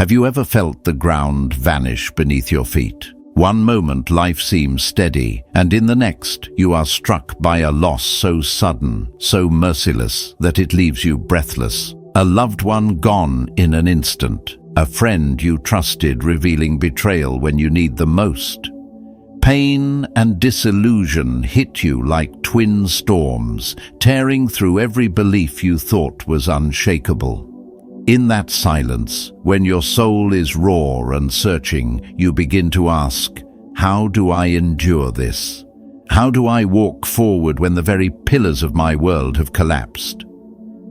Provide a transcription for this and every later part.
Have you ever felt the ground vanish beneath your feet? One moment life seems steady, and in the next you are struck by a loss so sudden, so merciless, that it leaves you breathless. A loved one gone in an instant. A friend you trusted revealing betrayal when you need them most. Pain and disillusion hit you like twin storms, tearing through every belief you thought was unshakable. In that silence, when your soul is raw and searching, you begin to ask, how do I endure this? How do I walk forward when the very pillars of my world have collapsed?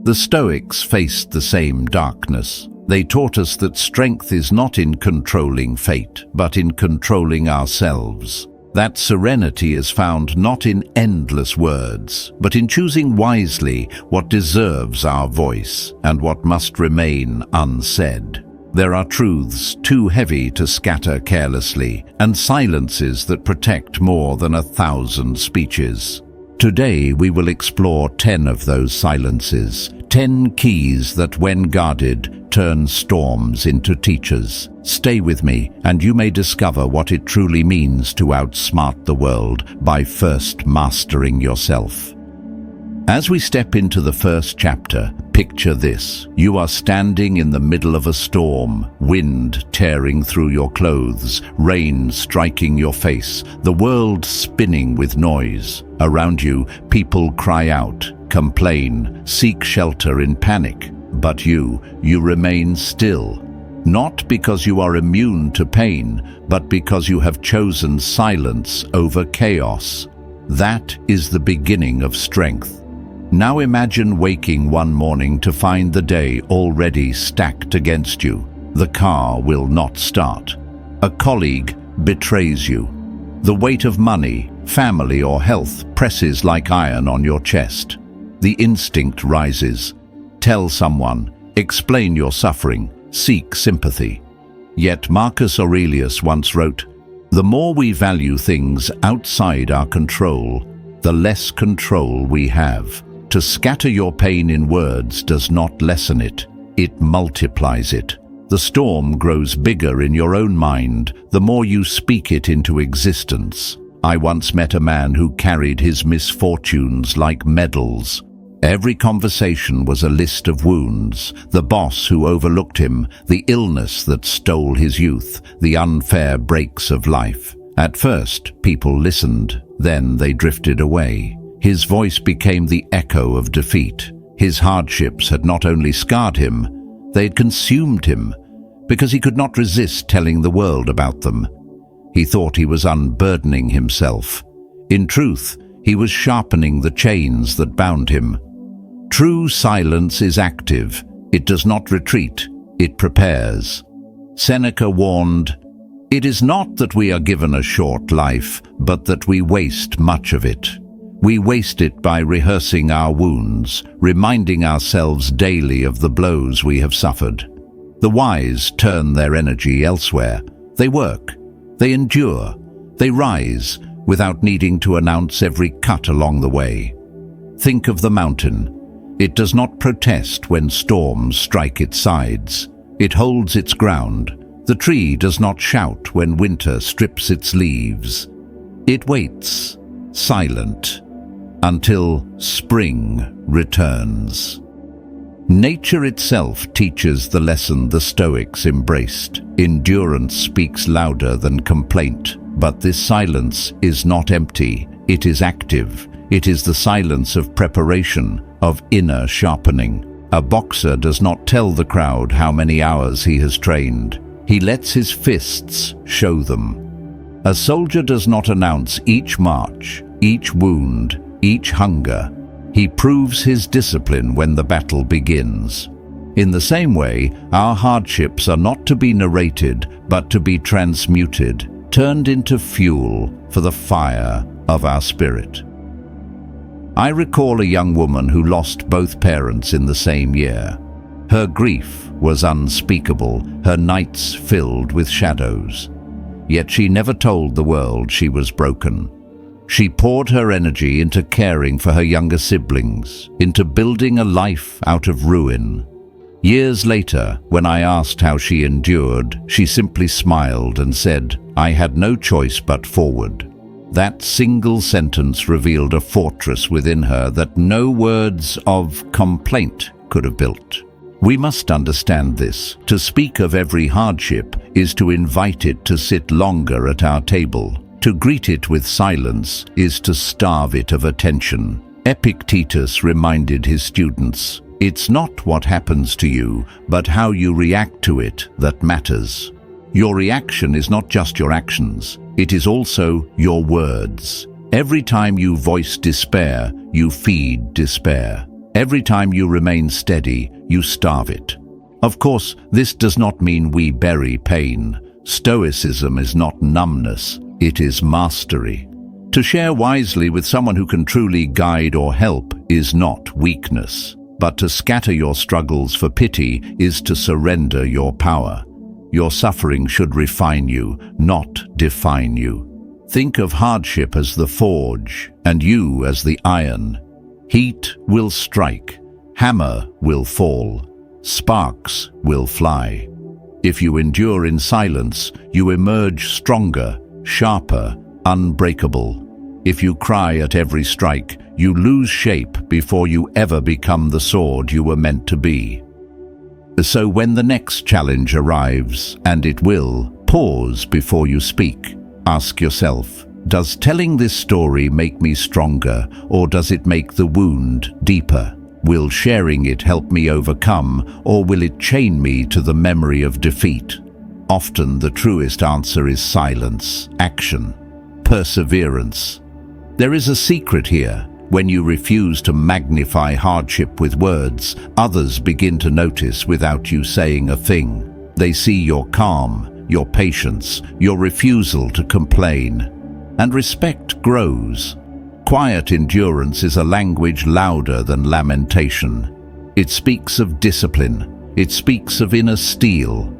The Stoics faced the same darkness. They taught us that strength is not in controlling fate, but in controlling ourselves. That serenity is found not in endless words, but in choosing wisely what deserves our voice and what must remain unsaid. There are truths too heavy to scatter carelessly, and silences that protect more than 1,000 speeches. Today we will explore 10 of those silences, 10 keys that, when guarded, turn storms into teachers. Stay with me, and you may discover what it truly means to outsmart the world by first mastering yourself. As we step into the first chapter, picture this. You are standing in the middle of a storm, wind tearing through your clothes, rain striking your face, the world spinning with noise. Around you, people cry out, complain, seek shelter in panic. But you remain still. Not because you are immune to pain, but because you have chosen silence over chaos. That is the beginning of strength. Now imagine waking one morning to find the day already stacked against you. The car will not start. A colleague betrays you. The weight of money, family, or health presses like iron on your chest. The instinct rises. Tell someone, explain your suffering, seek sympathy. Yet Marcus Aurelius once wrote, "The more we value things outside our control, the less control we have." To scatter your pain in words does not lessen it, it multiplies it. The storm grows bigger in your own mind the more you speak it into existence. I once met a man who carried his misfortunes like medals. Every conversation was a list of wounds, the boss who overlooked him, the illness that stole his youth, the unfair breaks of life. At first, people listened, then they drifted away. His voice became the echo of defeat. His hardships had not only scarred him, they had consumed him, because he could not resist telling the world about them. He thought he was unburdening himself. In truth, he was sharpening the chains that bound him. True silence is active. It does not retreat, it prepares. Seneca warned, "It is not that we are given a short life, but that we waste much of it. We waste it by rehearsing our wounds, reminding ourselves daily of the blows we have suffered." The wise turn their energy elsewhere. They work, they endure, they rise without needing to announce every cut along the way. Think of the mountain. It does not protest when storms strike its sides. It holds its ground. The tree does not shout when winter strips its leaves. It waits, silent, until spring returns. Nature itself teaches the lesson the Stoics embraced. Endurance speaks louder than complaint, but this silence is not empty, it is active. It is the silence of preparation, of inner sharpening. A boxer does not tell the crowd how many hours he has trained. He lets his fists show them. A soldier does not announce each march, each wound, each hunger. He proves his discipline when the battle begins. In the same way, our hardships are not to be narrated, but to be transmuted, turned into fuel for the fire of our spirit. I recall a young woman who lost both parents in the same year. Her grief was unspeakable, her nights filled with shadows. Yet she never told the world she was broken. She poured her energy into caring for her younger siblings, into building a life out of ruin. Years later, when I asked how she endured, she simply smiled and said, "I had no choice but forward." That single sentence revealed a fortress within her that no words of complaint could have built. We must understand this. To speak of every hardship is to invite it to sit longer at our table. To greet it with silence is to starve it of attention. Epictetus reminded his students, "It's not what happens to you, but how you react to it that matters." Your reaction is not just your actions, it is also your words. Every time you voice despair, you feed despair. Every time you remain steady, you starve it. Of course, this does not mean we bury pain. Stoicism is not numbness, it is mastery. To share wisely with someone who can truly guide or help is not weakness, but to scatter your struggles for pity is to surrender your power. Your suffering should refine you, not define you. Think of hardship as the forge, and you as the iron. Heat will strike, hammer will fall, sparks will fly. If you endure in silence, you emerge stronger, sharper, unbreakable. If you cry at every strike, you lose shape before you ever become the sword you were meant to be. So when the next challenge arrives, and it will, pause before you speak. Ask yourself, does telling this story make me stronger, or does it make the wound deeper? Will sharing it help me overcome, or will it chain me to the memory of defeat? Often the truest answer is silence, action, perseverance. There is a secret here. When you refuse to magnify hardship with words, others begin to notice without you saying a thing. They see your calm, your patience, your refusal to complain. And respect grows. Quiet endurance is a language louder than lamentation. It speaks of discipline. It speaks of inner steel.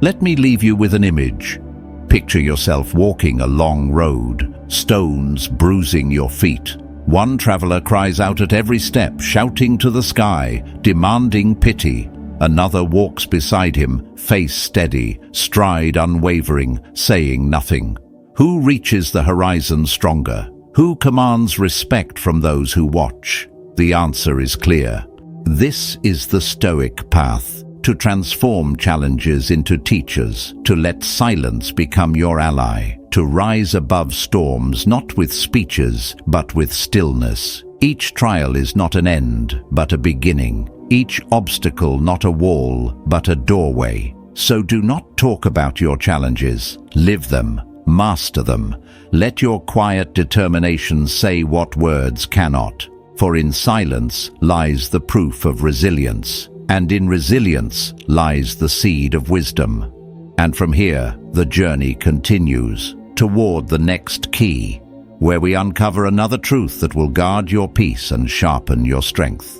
Let me leave you with an image. Picture yourself walking a long road, stones bruising your feet. One traveler cries out at every step, shouting to the sky, demanding pity. Another walks beside him, face steady, stride unwavering, saying nothing. Who reaches the horizon stronger? Who commands respect from those who watch? The answer is clear. This is the Stoic path, to transform challenges into teachers, to let silence become your ally, to rise above storms not with speeches but with stillness. Each trial is not an end but a beginning. Each obstacle not a wall but a doorway. So do not talk about your challenges. Live them. Master them. Let your quiet determination say what words cannot. For in silence lies the proof of resilience, and in resilience lies the seed of wisdom. And from here, the journey continues toward the next key, where we uncover another truth that will guard your peace and sharpen your strength.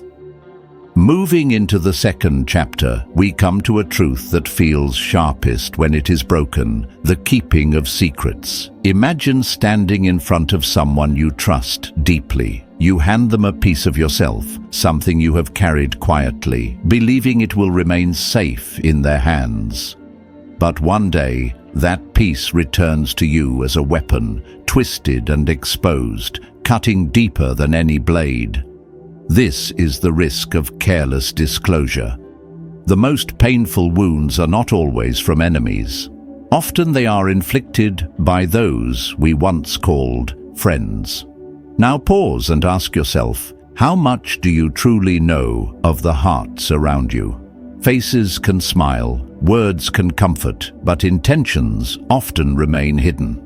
Moving into the second chapter, we come to a truth that feels sharpest when it is broken, the keeping of secrets. Imagine standing in front of someone you trust deeply. You hand them a piece of yourself, something you have carried quietly, believing it will remain safe in their hands. But one day, that piece returns to you as a weapon, twisted and exposed, cutting deeper than any blade. This is the risk of careless disclosure. The most painful wounds are not always from enemies. Often they are inflicted by those we once called friends. Now pause and ask yourself, how much do you truly know of the hearts around you? Faces can smile, words can comfort, but intentions often remain hidden.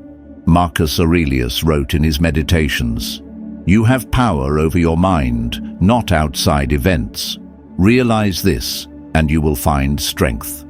Marcus Aurelius wrote in his Meditations, "You have power over your mind, not outside events. Realize this, and you will find strength."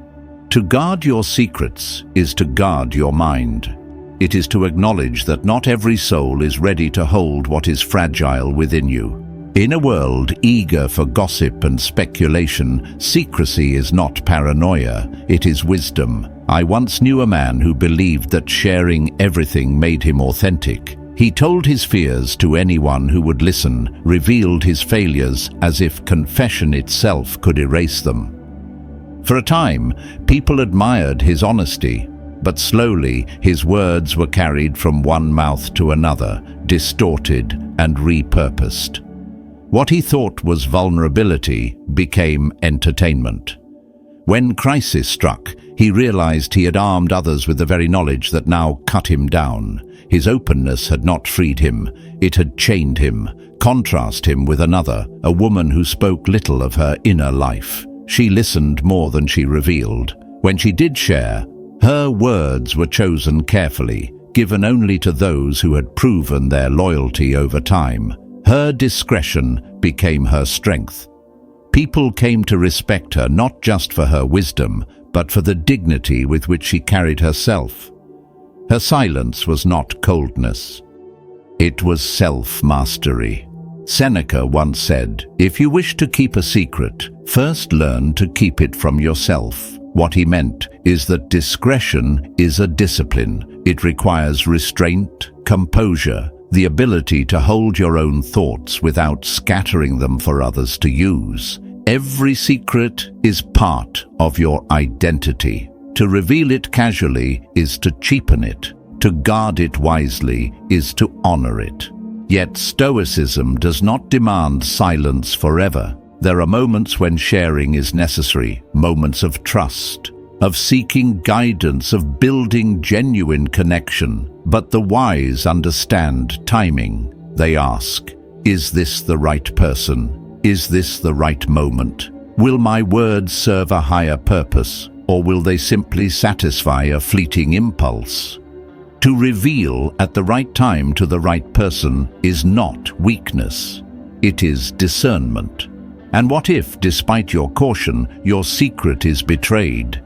To guard your secrets is to guard your mind. It is to acknowledge that not every soul is ready to hold what is fragile within you. In a world eager for gossip and speculation, secrecy is not paranoia, it is wisdom. I once knew a man who believed that sharing everything made him authentic. He told his fears to anyone who would listen, revealed his failures as if confession itself could erase them. For a time, people admired his honesty, but slowly his words were carried from one mouth to another, distorted and repurposed. What he thought was vulnerability became entertainment. When crisis struck, he realized he had armed others with the very knowledge that now cut him down. His openness had not freed him, it had chained him. Contrast him with another, a woman who spoke little of her inner life. She listened more than she revealed. When she did share, her words were chosen carefully, given only to those who had proven their loyalty over time. Her discretion became her strength. People came to respect her not just for her wisdom, but for the dignity with which she carried herself. Her silence was not coldness. It was self-mastery. Seneca once said, "If you wish to keep a secret, first learn to keep it from yourself." What he meant is that discretion is a discipline. It requires restraint, composure, the ability to hold your own thoughts without scattering them for others to use. Every secret is part of your identity. To reveal it casually is to cheapen it. To guard it wisely is to honor it. Yet Stoicism does not demand silence forever. There are moments when sharing is necessary, moments of trust, of seeking guidance, of building genuine connection. But the wise understand timing. They ask, is this the right person? Is this the right moment? Will my words serve a higher purpose, or will they simply satisfy a fleeting impulse? To reveal at the right time to the right person is not weakness. It is discernment. And what if, despite your caution, your secret is betrayed?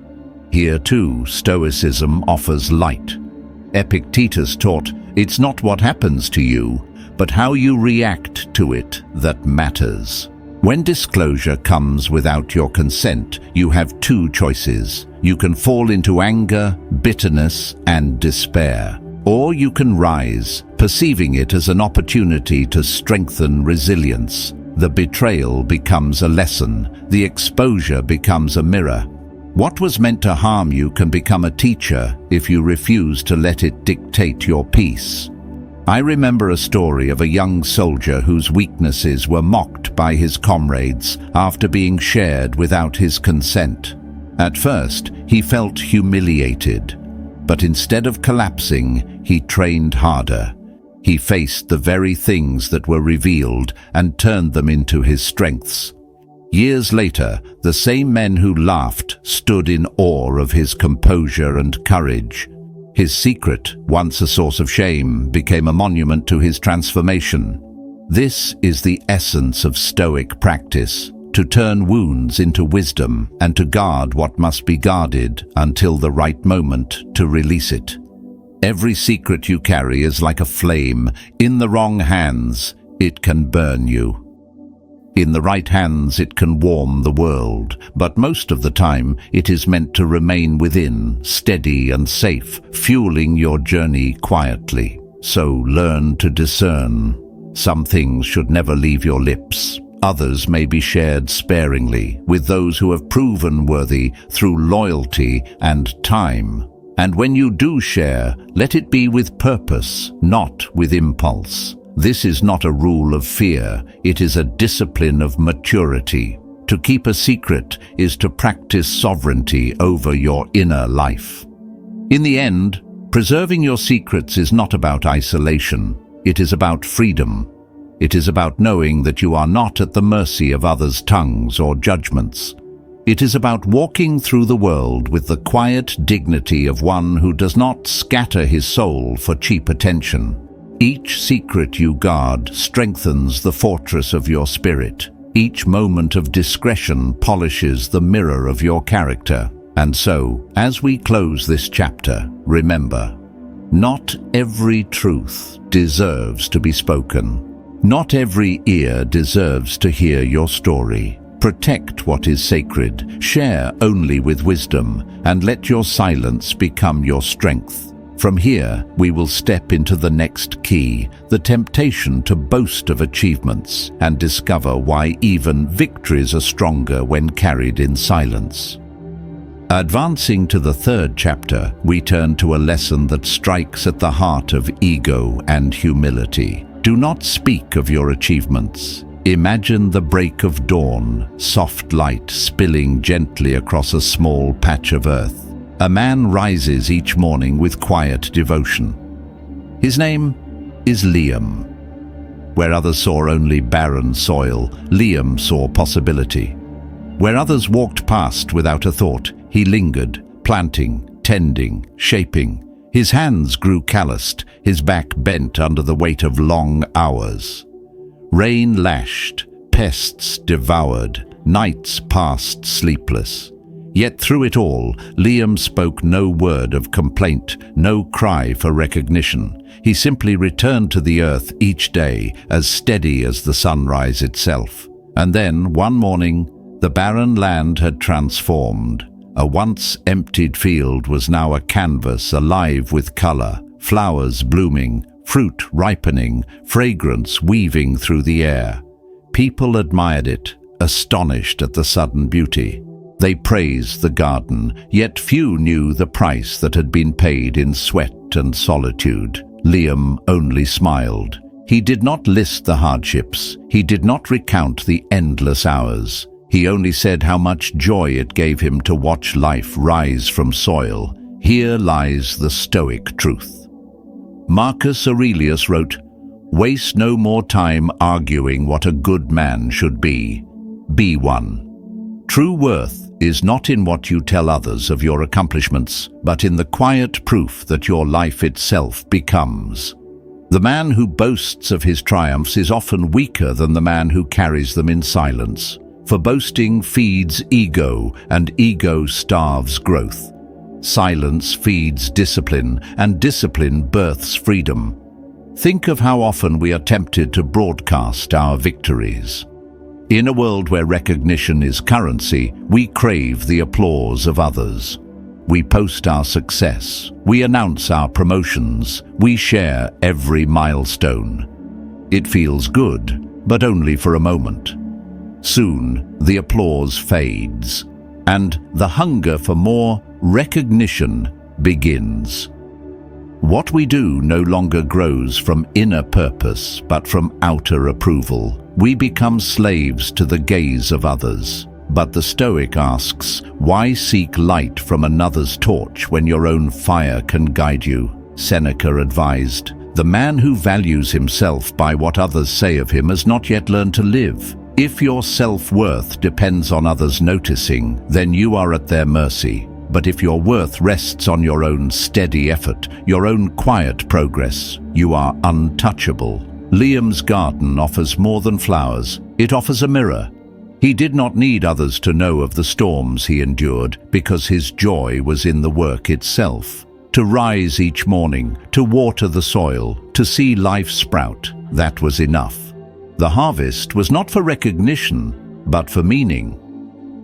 Here too, Stoicism offers light. Epictetus taught, it's not what happens to you, but how you react to it that matters. When disclosure comes without your consent, you have two choices. You can fall into anger, bitterness, and despair. Or you can rise, perceiving it as an opportunity to strengthen resilience. The betrayal becomes a lesson. The exposure becomes a mirror. What was meant to harm you can become a teacher if you refuse to let it dictate your peace. I remember a story of a young soldier whose weaknesses were mocked by his comrades after being shared without his consent. At first, he felt humiliated, but instead of collapsing, he trained harder. He faced the very things that were revealed and turned them into his strengths. Years later, the same men who laughed stood in awe of his composure and courage. His secret, once a source of shame, became a monument to his transformation. This is the essence of Stoic practice, to turn wounds into wisdom and to guard what must be guarded until the right moment to release it. Every secret you carry is like a flame. In the wrong hands, it can burn you. In the right hands, it can warm the world, but most of the time, it is meant to remain within, steady and safe, fueling your journey quietly. So learn to discern. Some things should never leave your lips. Others may be shared sparingly with those who have proven worthy through loyalty and time. And when you do share, let it be with purpose, not with impulse. This is not a rule of fear, it is a discipline of maturity. To keep a secret is to practice sovereignty over your inner life. In the end, preserving your secrets is not about isolation, it is about freedom. It is about knowing that you are not at the mercy of others' tongues or judgments. It is about walking through the world with the quiet dignity of one who does not scatter his soul for cheap attention. Each secret you guard strengthens the fortress of your spirit. Each moment of discretion polishes the mirror of your character. And so, as we close this chapter, remember, not every truth deserves to be spoken. Not every ear deserves to hear your story. Protect what is sacred, share only with wisdom, and let your silence become your strength. From here, we will step into the next key, the temptation to boast of achievements, and discover why even victories are stronger when carried in silence. Advancing to the third chapter, we turn to a lesson that strikes at the heart of ego and humility. Do not speak of your achievements. Imagine the break of dawn, soft light spilling gently across a small patch of earth. A man rises each morning with quiet devotion. His name is Liam. Where others saw only barren soil, Liam saw possibility. Where others walked past without a thought, he lingered, planting, tending, shaping. His hands grew calloused, his back bent under the weight of long hours. Rain lashed, pests devoured, nights passed sleepless. Yet through it all, Liam spoke no word of complaint, no cry for recognition. He simply returned to the earth each day, as steady as the sunrise itself. And then, one morning, the barren land had transformed. A once emptied field was now a canvas alive with color, flowers blooming, fruit ripening, fragrance weaving through the air. People admired it, astonished at the sudden beauty. They praised the garden, yet few knew the price that had been paid in sweat and solitude. Liam only smiled. He did not list the hardships. He did not recount the endless hours. He only said how much joy it gave him to watch life rise from soil. Here lies the Stoic truth. Marcus Aurelius wrote, "Waste no more time arguing what a good man should be. Be one." True worth is not in what you tell others of your accomplishments, but in the quiet proof that your life itself becomes. The man who boasts of his triumphs is often weaker than the man who carries them in silence. For boasting feeds ego, and ego starves growth. Silence feeds discipline, and discipline births freedom. Think of how often we are tempted to broadcast our victories. In a world where recognition is currency, we crave the applause of others. We post our success, we announce our promotions, we share every milestone. It feels good, but only for a moment. Soon, the applause fades, and the hunger for more recognition begins. What we do no longer grows from inner purpose, but from outer approval. We become slaves to the gaze of others. But the Stoic asks, why seek light from another's torch when your own fire can guide you? Seneca advised, the man who values himself by what others say of him has not yet learned to live. If your self-worth depends on others noticing, then you are at their mercy. But if your worth rests on your own steady effort, your own quiet progress, you are untouchable. Liam's garden offers more than flowers. It offers a mirror. He did not need others to know of the storms he endured, because his joy was in the work itself. To rise each morning, to water the soil, to see life sprout, that was enough. The harvest was not for recognition, but for meaning.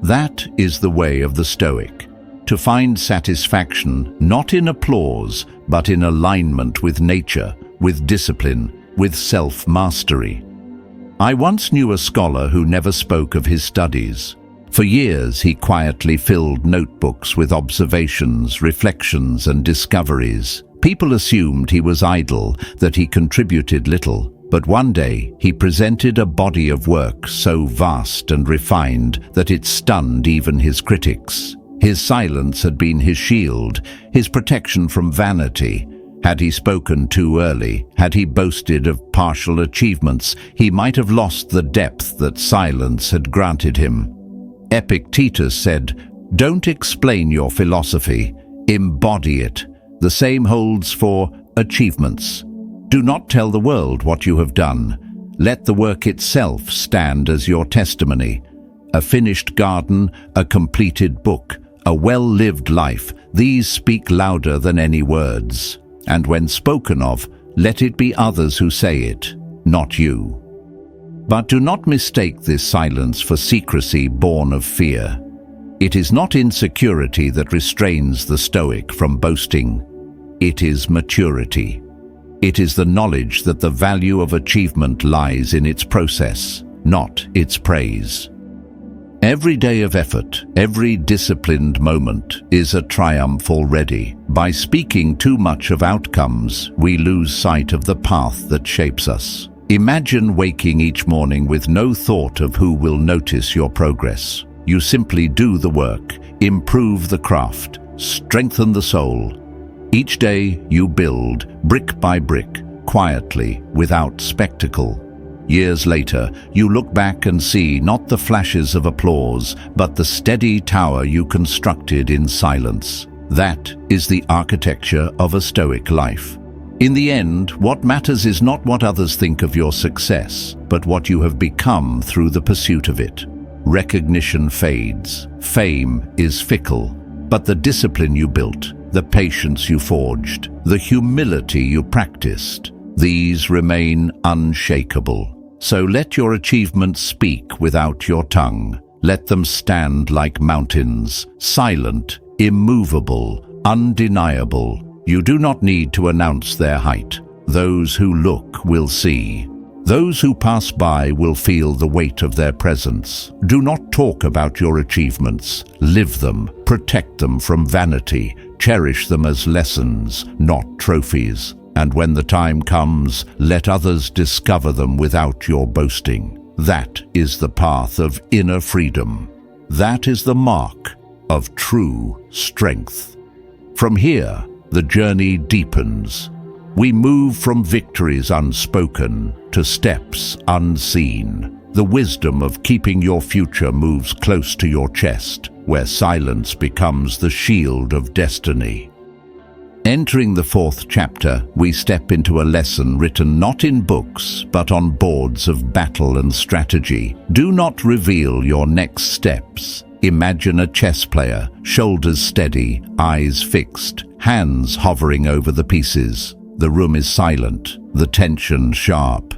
That is the way of the Stoic, to find satisfaction not in applause, but in alignment with nature, with discipline, with self-mastery. I once knew a scholar who never spoke of his studies. For years he quietly filled notebooks with observations, reflections, and discoveries. People assumed he was idle, that he contributed little. But one day he presented a body of work so vast and refined that it stunned even his critics. His silence had been his shield, his protection from vanity. Had he spoken too early, had he boasted of partial achievements, he might have lost the depth that silence had granted him. Epictetus said, "Don't explain your philosophy, embody it." The same holds for achievements. Do not tell the world what you have done. Let the work itself stand as your testimony. A finished garden, a completed book, a well-lived life, these speak louder than any words. And when spoken of, let it be others who say it, not you. But do not mistake this silence for secrecy born of fear. It is not insecurity that restrains the Stoic from boasting. It is maturity. It is the knowledge that the value of achievement lies in its process, not its praise. Every day of effort, every disciplined moment is a triumph already. By speaking too much of outcomes, we lose sight of the path that shapes us. Imagine waking each morning with no thought of who will notice your progress. You simply do the work, improve the craft, strengthen the soul. Each day you build, brick by brick, quietly, without spectacle. Years later, you look back and see not the flashes of applause, but the steady tower you constructed in silence. That is the architecture of a Stoic life. In the end, what matters is not what others think of your success, but what you have become through the pursuit of it. Recognition fades, fame is fickle, but the discipline you built, the patience you forged, the humility you practiced, these remain unshakable. So let your achievements speak without your tongue. Let them stand like mountains, silent, immovable, undeniable. You do not need to announce their height. Those who look will see. Those who pass by will feel the weight of their presence. Do not talk about your achievements. Live them, protect them from vanity, cherish them as lessons, not trophies. And when the time comes, let others discover them without your boasting. That is the path of inner freedom. That is the mark of true strength. From here, the journey deepens. We move from victories unspoken to steps unseen. The wisdom of keeping your future moves close to your chest, where silence becomes the shield of destiny. Entering the fourth chapter, we step into a lesson written not in books, but on boards of battle and strategy. Do not reveal your next steps. Imagine a chess player, shoulders steady, eyes fixed, hands hovering over the pieces. The room is silent, the tension sharp.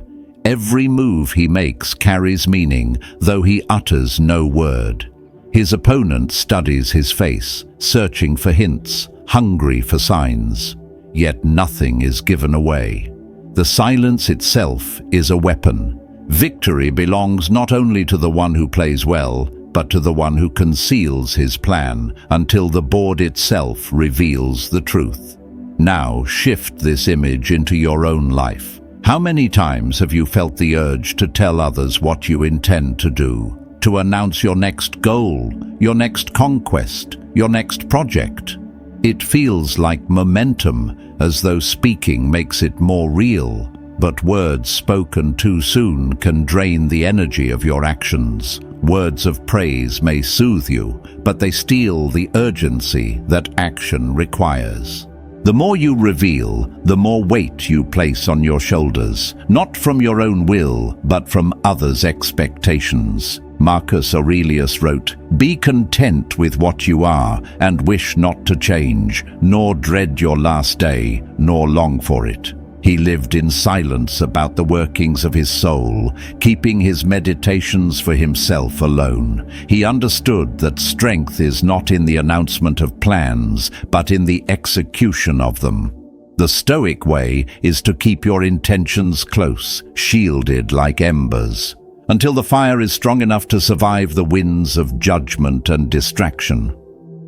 Every move he makes carries meaning, though he utters no word. His opponent studies his face, searching for hints, hungry for signs. Yet nothing is given away. The silence itself is a weapon. Victory belongs not only to the one who plays well, but to the one who conceals his plan until the board itself reveals the truth. Now shift this image into your own life. How many times have you felt the urge to tell others what you intend to do? To announce your next goal, your next conquest, your next project? It feels like momentum, as though speaking makes it more real. But words spoken too soon can drain the energy of your actions. Words of praise may soothe you, but they steal the urgency that action requires. The more you reveal, the more weight you place on your shoulders, not from your own will, but from others' expectations. Marcus Aurelius wrote, "Be content with what you are, and wish not to change, nor dread your last day, nor long for it." He lived in silence about the workings of his soul, keeping his meditations for himself alone. He understood that strength is not in the announcement of plans, but in the execution of them. The Stoic way is to keep your intentions close, shielded like embers, until the fire is strong enough to survive the winds of judgment and distraction.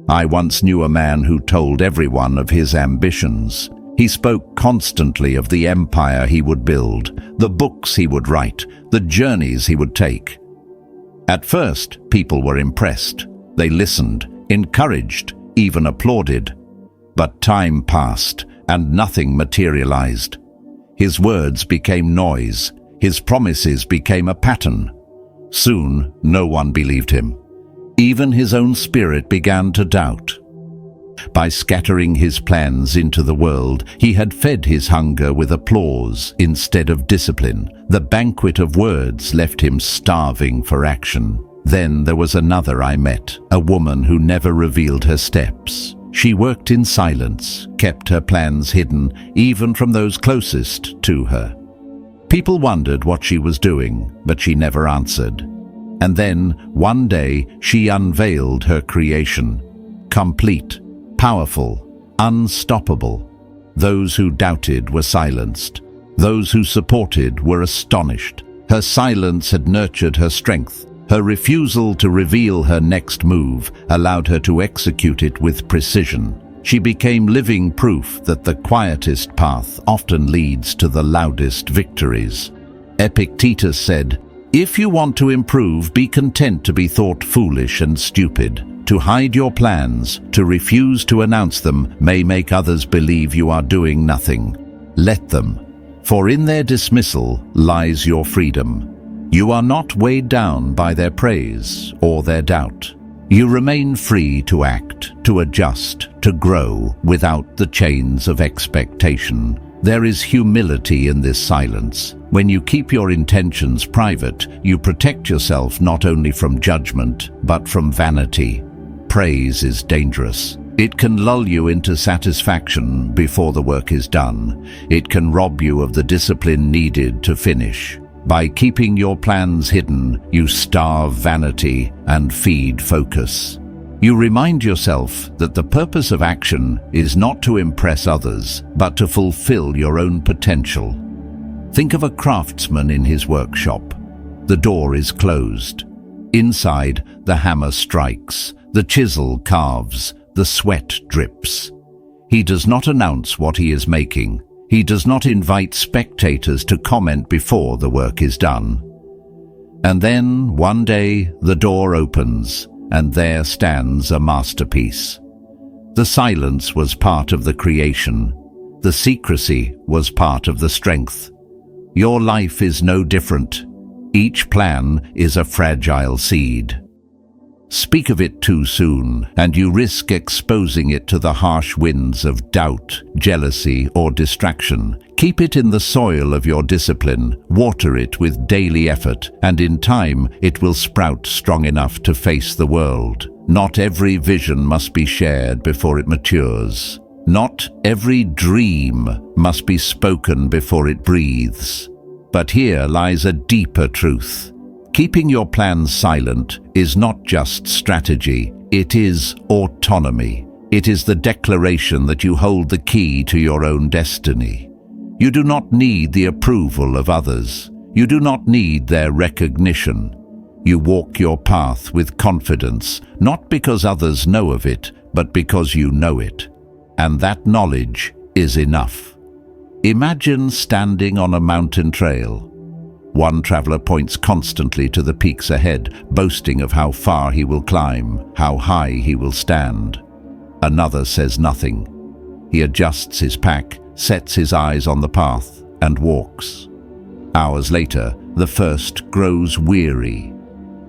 I once knew a man who told everyone of his ambitions. He spoke constantly of the empire he would build, the books he would write, the journeys he would take. At first, people were impressed. They listened, encouraged, even applauded. But time passed, and nothing materialized. His words became noise. His promises became a pattern. Soon, no one believed him. Even his own spirit began to doubt. By scattering his plans into the world, he had fed his hunger with applause instead of discipline. The banquet of words left him starving for action. Then there was another I met, a woman who never revealed her steps. She worked in silence, kept her plans hidden, even from those closest to her. People wondered what she was doing, but she never answered. And then, one day, she unveiled her creation. Complete, powerful, unstoppable. Those who doubted were silenced. Those who supported were astonished. Her silence had nurtured her strength. Her refusal to reveal her next move allowed her to execute it with precision. She became living proof that the quietest path often leads to the loudest victories. Epictetus said, "If you want to improve, be content to be thought foolish and stupid. To hide your plans, to refuse to announce them, may make others believe you are doing nothing. Let them, for in their dismissal lies your freedom. You are not weighed down by their praise or their doubt. You remain free to act, to adjust, to grow without the chains of expectation. There is humility in this silence. When you keep your intentions private, you protect yourself not only from judgment, but from vanity. Praise is dangerous. It can lull you into satisfaction before the work is done. It can rob you of the discipline needed to finish. By keeping your plans hidden, you starve vanity and feed focus. You remind yourself that the purpose of action is not to impress others, but to fulfill your own potential. Think of a craftsman in his workshop. The door is closed. Inside, the hammer strikes, the chisel carves, the sweat drips. He does not announce what he is making. He does not invite spectators to comment before the work is done. And then, one day, the door opens, and there stands a masterpiece. The silence was part of the creation. The secrecy was part of the strength. Your life is no different. Each plan is a fragile seed. Speak of it too soon, and you risk exposing it to the harsh winds of doubt, jealousy, or distraction. Keep it in the soil of your discipline, water it with daily effort, and in time it will sprout strong enough to face the world. Not every vision must be shared before it matures. Not every dream must be spoken before it breathes. But here lies a deeper truth. Keeping your plans silent is not just strategy, it is autonomy. It is the declaration that you hold the key to your own destiny. You do not need the approval of others. You do not need their recognition. You walk your path with confidence, not because others know of it, but because you know it. And that knowledge is enough. Imagine standing on a mountain trail. One traveler points constantly to the peaks ahead, boasting of how far he will climb, how high he will stand. Another says nothing. He adjusts his pack, sets his eyes on the path, and walks. Hours later, the first grows weary,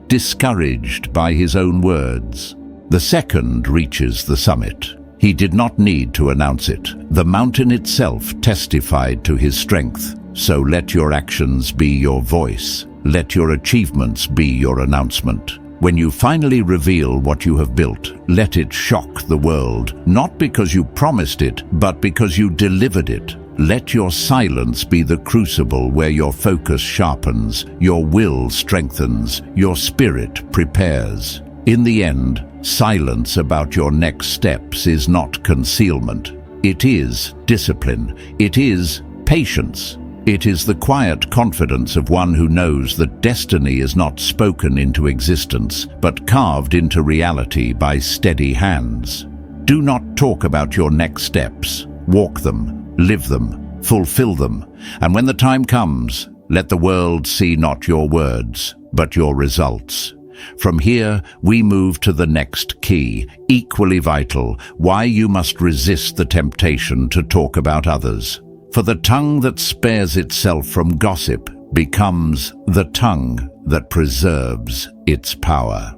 discouraged by his own words. The second reaches the summit. He did not need to announce it. The mountain itself testified to his strength. So let your actions be your voice. Let your achievements be your announcement. When you finally reveal what you have built, let it shock the world, not because you promised it, but because you delivered it. Let your silence be the crucible where your focus sharpens, your will strengthens, your spirit prepares. In the end, silence about your next steps is not concealment. It is discipline. It is patience. It is the quiet confidence of one who knows that destiny is not spoken into existence, but carved into reality by steady hands. Do not talk about your next steps. Walk them, live them, fulfill them. And when the time comes, let the world see not your words, but your results. From here, we move to the next key, equally vital, why you must resist the temptation to talk about others. For the tongue that spares itself from gossip becomes the tongue that preserves its power.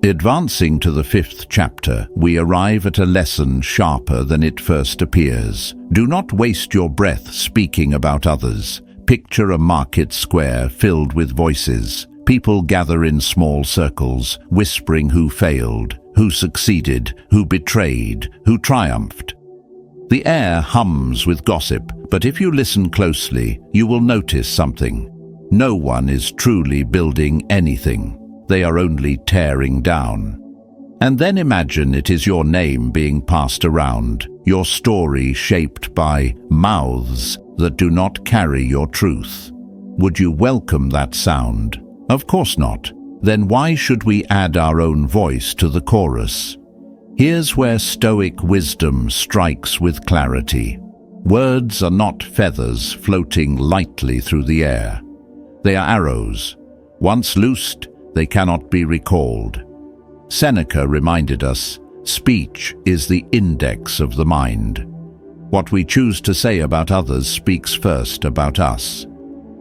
Advancing to the 5th chapter, we arrive at a lesson sharper than it first appears. Do not waste your breath speaking about others. Picture a market square filled with voices. People gather in small circles, whispering who failed, who succeeded, who betrayed, who triumphed. The air hums with gossip, but if you listen closely, you will notice something. No one is truly building anything. They are only tearing down. And then imagine it is your name being passed around, your story shaped by mouths that do not carry your truth. Would you welcome that sound? Of course not. then why should we add our own voice to the chorus? Here's where Stoic wisdom strikes with clarity. Words are not feathers floating lightly through the air. They are arrows. Once loosed, they cannot be recalled. Seneca reminded us, speech is the index of the mind. What we choose to say about others speaks first about us.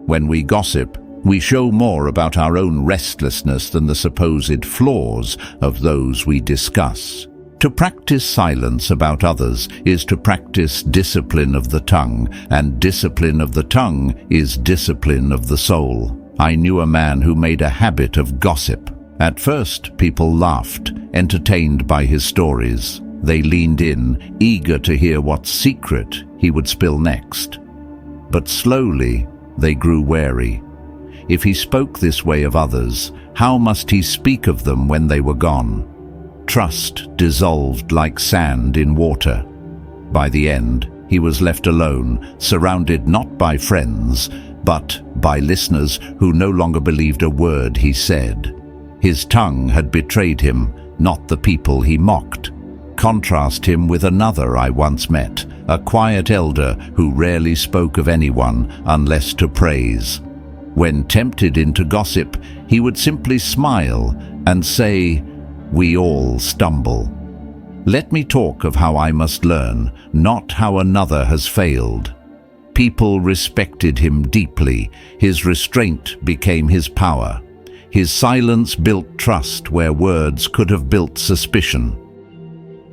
When we gossip, we show more about our own restlessness than the supposed flaws of those we discuss. To practice silence about others is to practice discipline of the tongue, and discipline of the tongue is discipline of the soul. I knew a man who made a habit of gossip. At first, people laughed, entertained by his stories. They leaned in, eager to hear what secret he would spill next. But slowly, they grew wary. If he spoke this way of others, how must he speak of them when they were gone? Trust dissolved like sand in water. By the end, he was left alone, surrounded not by friends, but by listeners who no longer believed a word he said. His tongue had betrayed him, not the people he mocked. Contrast him with another I once met, a quiet elder who rarely spoke of anyone unless to praise. When tempted into gossip, he would simply smile and say, "We all stumble. Let me talk of how I must learn, not how another has failed." People respected him deeply. His restraint became his power. His silence built trust where words could have built suspicion.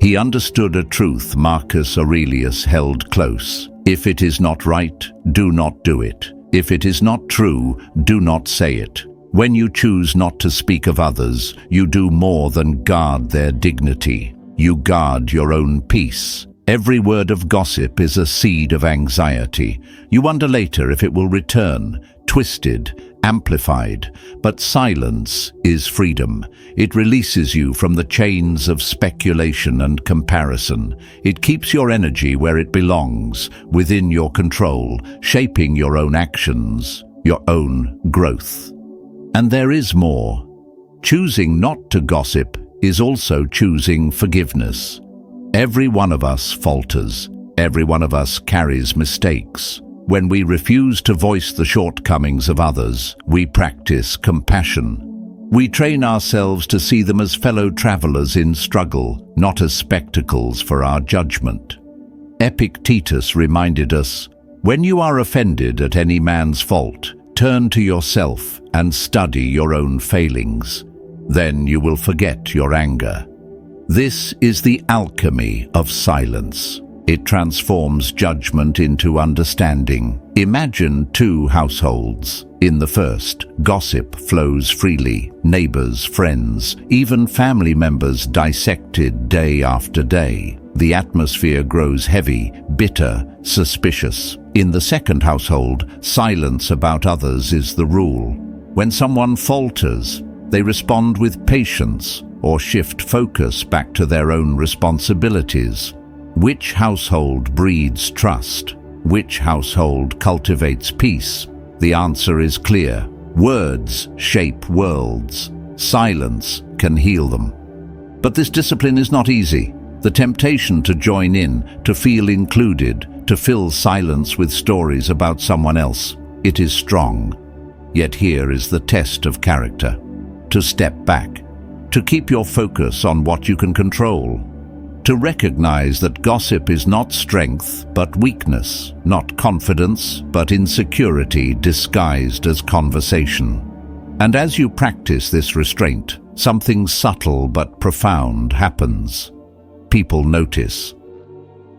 He understood a truth Marcus Aurelius held close. If it is not right, do not do it. If it is not true, do not say it. When you choose not to speak of others, you do more than guard their dignity. You guard your own peace. Every word of gossip is a seed of anxiety. You wonder later if it will return, twisted, amplified. But silence is freedom. It releases you from the chains of speculation and comparison. It keeps your energy where it belongs, within your control, shaping your own actions, your own growth. And there is more. Choosing not to gossip is also choosing forgiveness. Every one of us falters. Every one of us carries mistakes. When we refuse to voice the shortcomings of others, we practice compassion. We train ourselves to see them as fellow travelers in struggle, not as spectacles for our judgment. Epictetus reminded us, "When you are offended at any man's fault, turn to yourself and study your own failings. Then you will forget your anger." This is the alchemy of silence. It transforms judgment into understanding. Imagine two households. In the first, gossip flows freely. Neighbors, friends, even family members dissected day after day. The atmosphere grows heavy, bitter, suspicious. In the second household, silence about others is the rule. When someone falters, they respond with patience or shift focus back to their own responsibilities. Which household breeds trust? Which household cultivates peace? The answer is clear. Words shape worlds. Silence can heal them. But this discipline is not easy. The temptation to join in, to feel included, to fill silence with stories about someone else, it is strong. Yet here is the test of character. To step back, to keep your focus on what you can control, to recognize that gossip is not strength but weakness, not confidence but insecurity disguised as conversation. And as you practice this restraint, something subtle but profound happens. People notice.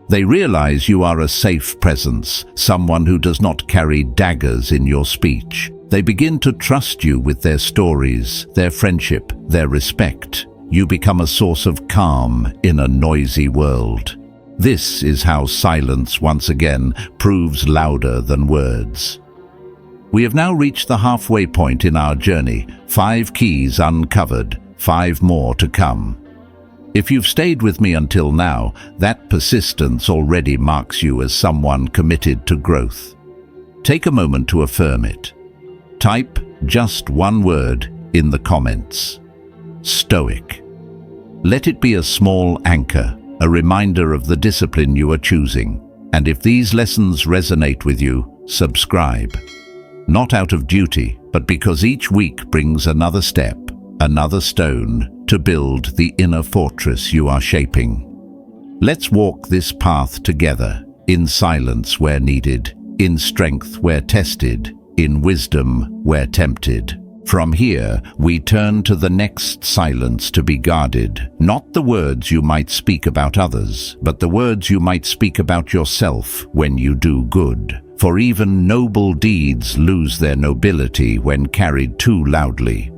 They realize you are a safe presence, someone who does not carry daggers in your speech. They begin to trust you with their stories, their friendship, their respect. You become a source of calm in a noisy world. This is how silence once again proves louder than words. We have now reached the halfway point in our journey. 5 keys uncovered, 5 more to come. If you've stayed with me until now, that persistence already marks you as someone committed to growth. Take a moment to affirm it. Type just one word, in the comments. Stoic. Let it be a small anchor, a reminder of the discipline you are choosing. And if these lessons resonate with you, subscribe. Not out of duty, but because each week brings another step, another stone to build the inner fortress you are shaping. Let's walk this path together, in silence where needed, in strength where tested, in wisdom where tempted. From here, we turn to the next silence to be guarded, not the words you might speak about others, but the words you might speak about yourself when you do good. For even noble deeds lose their nobility when carried too loudly.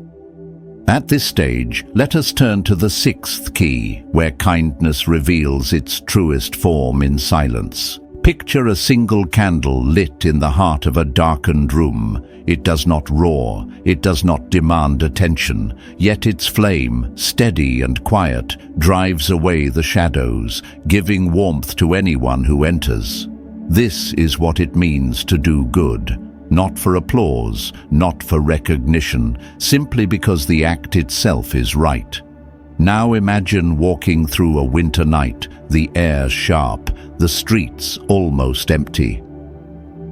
At this stage, let us turn to the sixth key, where kindness reveals its truest form in silence. Picture a single candle lit in the heart of a darkened room. It does not roar, it does not demand attention, yet its flame, steady and quiet, drives away the shadows, giving warmth to anyone who enters. This is what it means to do good, not for applause, not for recognition, simply because the act itself is right. Now imagine walking through a winter night, the air sharp, the streets almost empty.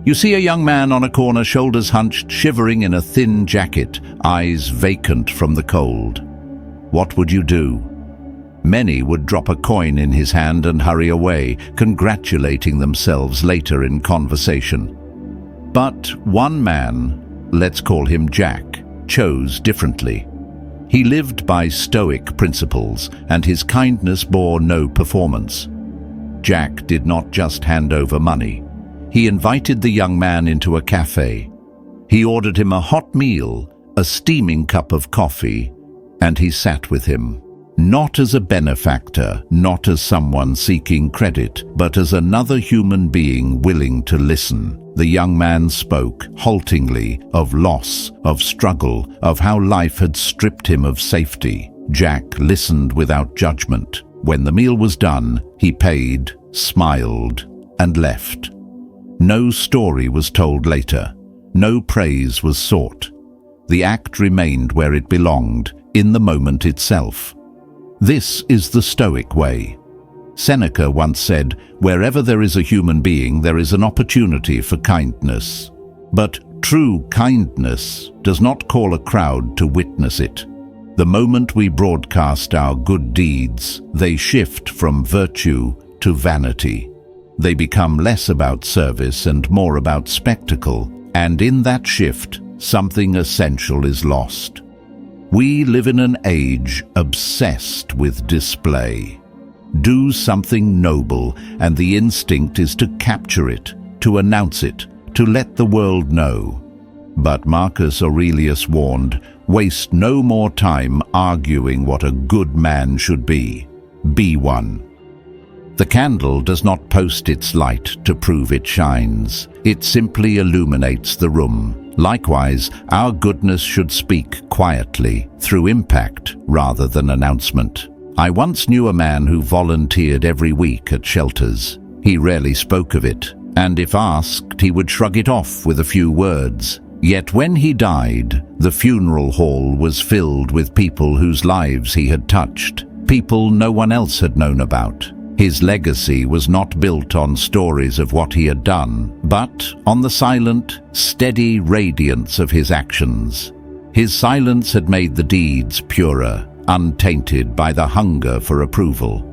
You see a young man on a corner, shoulders hunched, shivering in a thin jacket, eyes vacant from the cold. What would you do? Many would drop a coin in his hand and hurry away, congratulating themselves later in conversation. But one man, let's call him Jack, chose differently. He lived by Stoic principles, and his kindness bore no performance. Jack did not just hand over money. He invited the young man into a cafe. He ordered him a hot meal, a steaming cup of coffee, and he sat with him. Not as a benefactor, not as someone seeking credit, but as another human being willing to listen. The young man spoke, haltingly, of loss, of struggle, of how life had stripped him of safety. Jack listened without judgment. When the meal was done, he paid, smiled, and left. No story was told later. No praise was sought. The act remained where it belonged, in the moment itself. This is the Stoic way. Seneca once said, "Wherever there is a human being, there is an opportunity for kindness." But true kindness does not call a crowd to witness it. The moment we broadcast our good deeds, they shift from virtue to vanity. They become less about service and more about spectacle, and in that shift, something essential is lost. We live in an age obsessed with display. Do something noble, and the instinct is to capture it, to announce it, to let the world know. But Marcus Aurelius warned, waste no more time arguing what a good man should be. Be one. The candle does not post its light to prove it shines. It simply illuminates the room. Likewise, our goodness should speak quietly, through impact rather than announcement. I once knew a man who volunteered every week at shelters. He rarely spoke of it, and if asked, he would shrug it off with a few words. Yet when he died, the funeral hall was filled with people whose lives he had touched, people no one else had known about. His legacy was not built on stories of what he had done, but on the silent, steady radiance of his actions. His silence had made the deeds purer, untainted by the hunger for approval.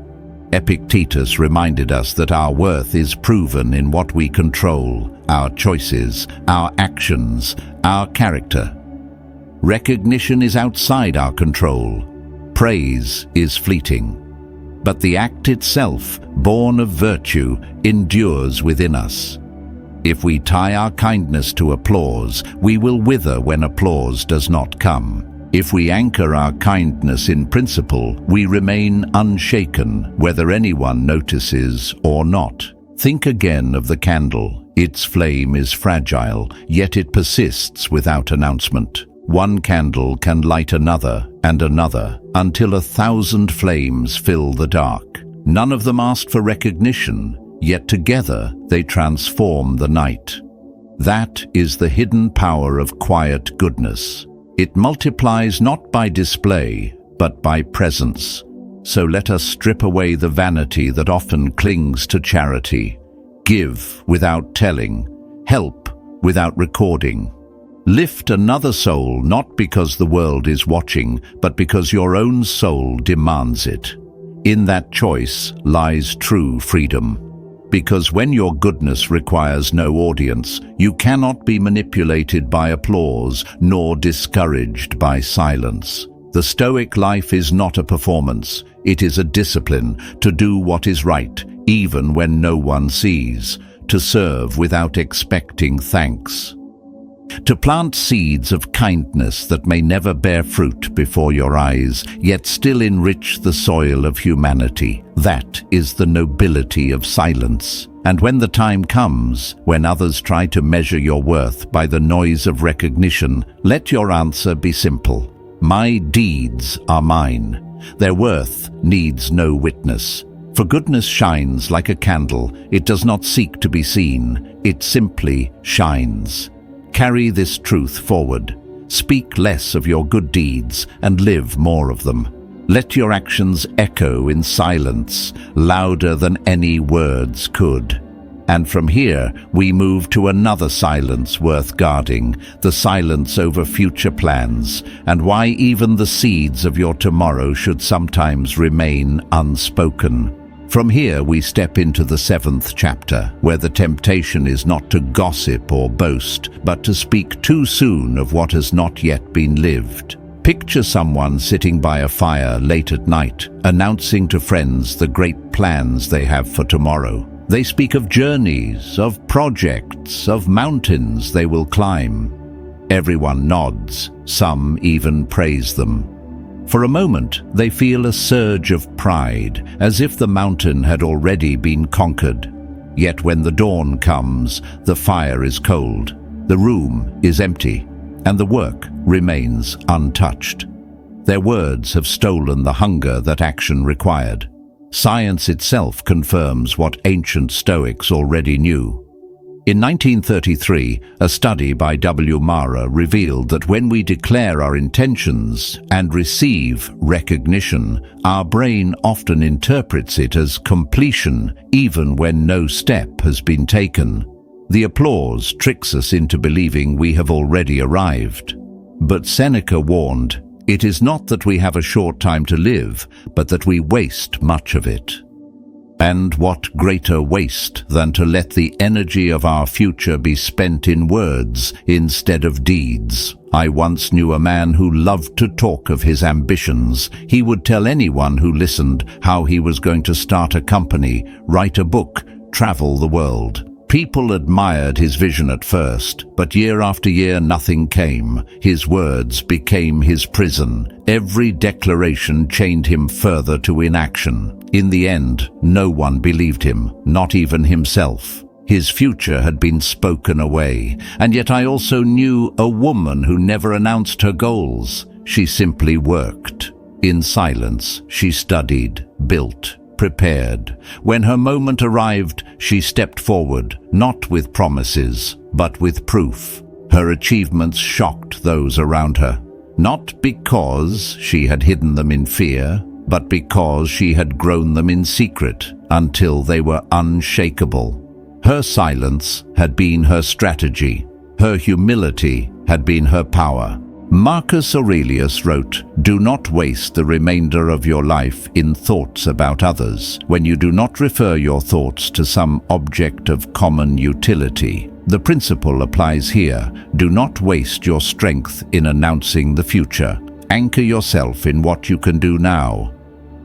Epictetus reminded us that our worth is proven in what we control, our choices, our actions, our character. Recognition is outside our control. Praise is fleeting. But the act itself, born of virtue, endures within us. If we tie our kindness to applause, we will wither when applause does not come. If we anchor our kindness in principle, we remain unshaken, whether anyone notices or not. Think again of the candle. Its flame is fragile, yet it persists without announcement. One candle can light another and another, until 1,000 flames fill the dark. None of them ask for recognition, yet together they transform the night. That is the hidden power of quiet goodness. It multiplies not by display, but by presence. So let us strip away the vanity that often clings to charity. Give without telling, help without recording. Lift another soul not because the world is watching, but because your own soul demands it. In that choice lies true freedom. Because when your goodness requires no audience, you cannot be manipulated by applause, nor discouraged by silence. The Stoic life is not a performance. It is a discipline to do what is right, even when no one sees, to serve without expecting thanks. To plant seeds of kindness that may never bear fruit before your eyes, yet still enrich the soil of humanity. That is the nobility of silence. And when the time comes, when others try to measure your worth by the noise of recognition, let your answer be simple. My deeds are mine. Their worth needs no witness. For goodness shines like a candle. It does not seek to be seen. It simply shines. Carry this truth forward. Speak less of your good deeds and live more of them. Let your actions echo in silence, louder than any words could. And from here, we move to another silence worth guarding, the silence over future plans, and why even the seeds of your tomorrow should sometimes remain unspoken. From here we step into the 7th chapter, where the temptation is not to gossip or boast, but to speak too soon of what has not yet been lived. Picture someone sitting by a fire late at night, announcing to friends the great plans they have for tomorrow. They speak of journeys, of projects, of mountains they will climb. Everyone nods, some even praise them. For a moment, they feel a surge of pride, as if the mountain had already been conquered. Yet when the dawn comes, the fire is cold, the room is empty, and the work remains untouched. Their words have stolen the hunger that action required. Science itself confirms what ancient Stoics already knew. In 1933, a study by W. Mara revealed that when we declare our intentions and receive recognition, our brain often interprets it as completion, even when no step has been taken. The applause tricks us into believing we have already arrived. But Seneca warned, it is not that we have a short time to live, but that we waste much of it. And what greater waste than to let the energy of our future be spent in words instead of deeds? I once knew a man who loved to talk of his ambitions. He would tell anyone who listened how he was going to start a company, write a book, travel the world. People admired his vision at first, but year after year nothing came. His words became his prison. Every declaration chained him further to inaction. In the end, no one believed him, not even himself. His future had been spoken away, and yet I also knew a woman who never announced her goals. She simply worked. In silence, she studied, built, prepared. When her moment arrived, she stepped forward, not with promises, but with proof. Her achievements shocked those around her, not because she had hidden them in fear, but because she had grown them in secret until they were unshakable. Her silence had been her strategy. Her humility had been her power. Marcus Aurelius wrote, "Do not waste the remainder of your life in thoughts about others, when you do not refer your thoughts to some object of common utility." The principle applies here. Do not waste your strength in announcing the future. Anchor yourself in what you can do now.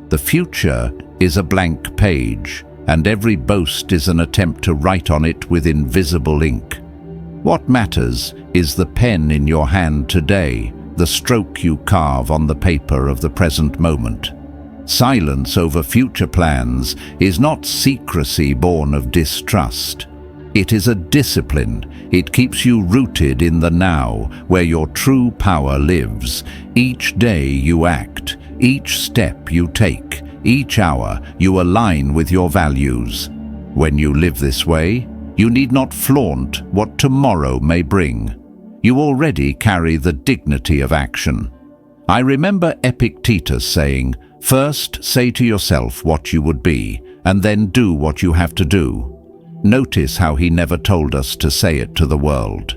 The future is a blank page, and every boast is an attempt to write on it with invisible ink. What matters is the pen in your hand today, the stroke you carve on the paper of the present moment. Silence over future plans is not secrecy born of distrust. It is a discipline. It keeps you rooted in the now, where your true power lives. Each day you act, each step you take, each hour you align with your values. When you live this way, you need not flaunt what tomorrow may bring. You already carry the dignity of action. I remember Epictetus saying, "First say to yourself what you would be, and then do what you have to do." Notice how he never told us to say it to the world.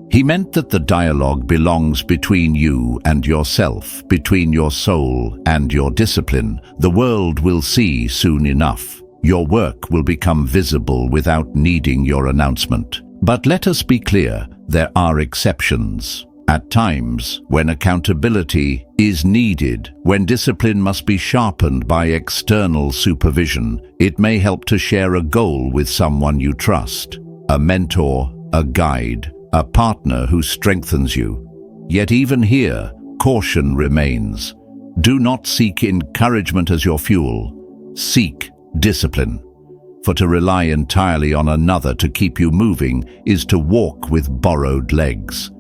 He meant that the dialogue belongs between you and yourself, between your soul and your discipline. The world will see soon enough. Your work will become visible without needing your announcement. But let us be clear, there are exceptions. At times, when accountability is needed, when discipline must be sharpened by external supervision, it may help to share a goal with someone you trust, a mentor, a guide, a partner who strengthens you. Yet even here, caution remains. Do not seek encouragement as your fuel. Seek discipline. For to rely entirely on another to keep you moving is to walk with borrowed legs.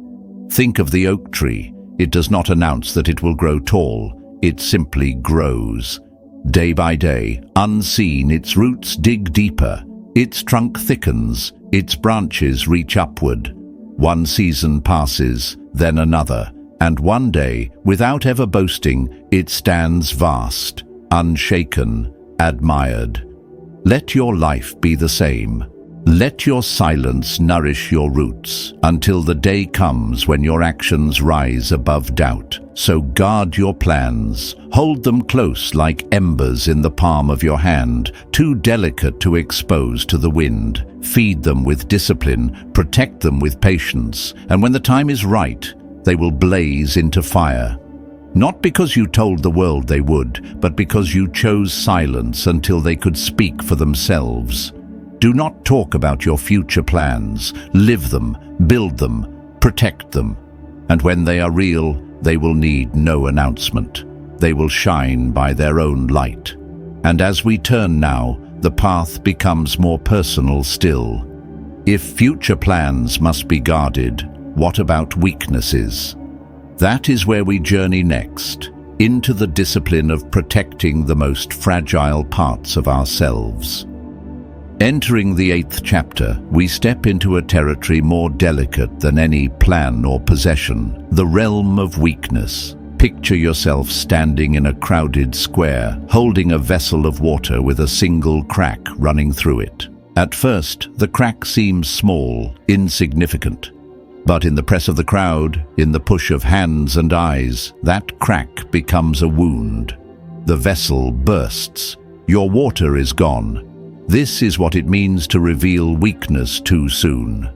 Think of the oak tree. It does not announce that it will grow tall. It simply grows. Day by day, unseen, its roots dig deeper. Its trunk thickens. Its branches reach upward. One season passes, then another, and one day, without ever boasting, it stands vast, unshaken, admired. Let your life be the same. Let your silence nourish your roots until the day comes when your actions rise above doubt. So guard your plans. Hold them close like embers in the palm of your hand, too delicate to expose to the wind. Feed them with discipline, protect them with patience, and when the time is right, they will blaze into fire. Not because you told the world they would, but because you chose silence until they could speak for themselves. Do not talk about your future plans. Live them, build them, protect them. And when they are real, they will need no announcement. They will shine by their own light. And as we turn now, the path becomes more personal still. If future plans must be guarded, what about weaknesses? That is where we journey next, into the discipline of protecting the most fragile parts of ourselves. Entering the 8th chapter, we step into a territory more delicate than any plan or possession, the realm of weakness. Picture yourself standing in a crowded square, holding a vessel of water with a single crack running through it. At first, the crack seems small, insignificant. But in the press of the crowd, in the push of hands and eyes, that crack becomes a wound. The vessel bursts. Your water is gone. This is what it means to reveal weakness too soon.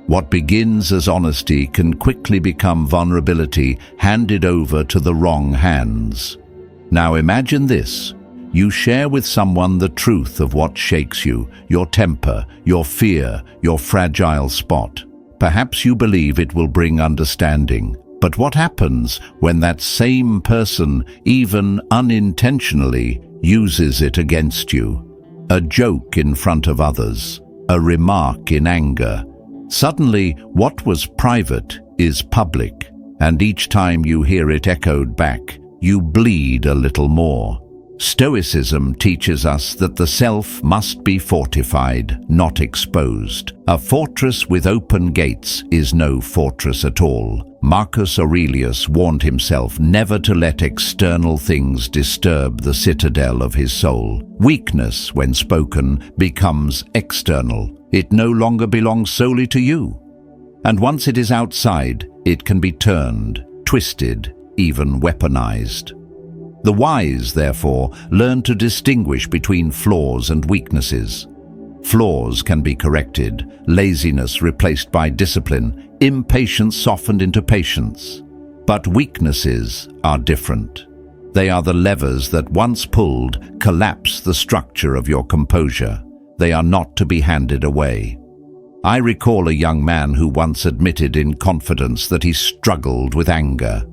What begins as honesty can quickly become vulnerability handed over to the wrong hands. Now imagine this. You share with someone the truth of what shakes you, your temper, your fear, your fragile spot. Perhaps you believe it will bring understanding. But what happens when that same person, even unintentionally, uses it against you? A joke in front of others, a remark in anger. Suddenly, what was private is public, and each time you hear it echoed back, you bleed a little more. Stoicism teaches us that the self must be fortified, not exposed. A fortress with open gates is no fortress at all. Marcus Aurelius warned himself never to let external things disturb the citadel of his soul. Weakness, when spoken, becomes external. It no longer belongs solely to you. And once it is outside, it can be turned, twisted, even weaponized. The wise, therefore, learn to distinguish between flaws and weaknesses. Flaws can be corrected, laziness replaced by discipline, impatience softened into patience. But weaknesses are different. They are the levers that, once pulled, collapse the structure of your composure. They are not to be handed away. I recall a young man who once admitted in confidence that he struggled with anger.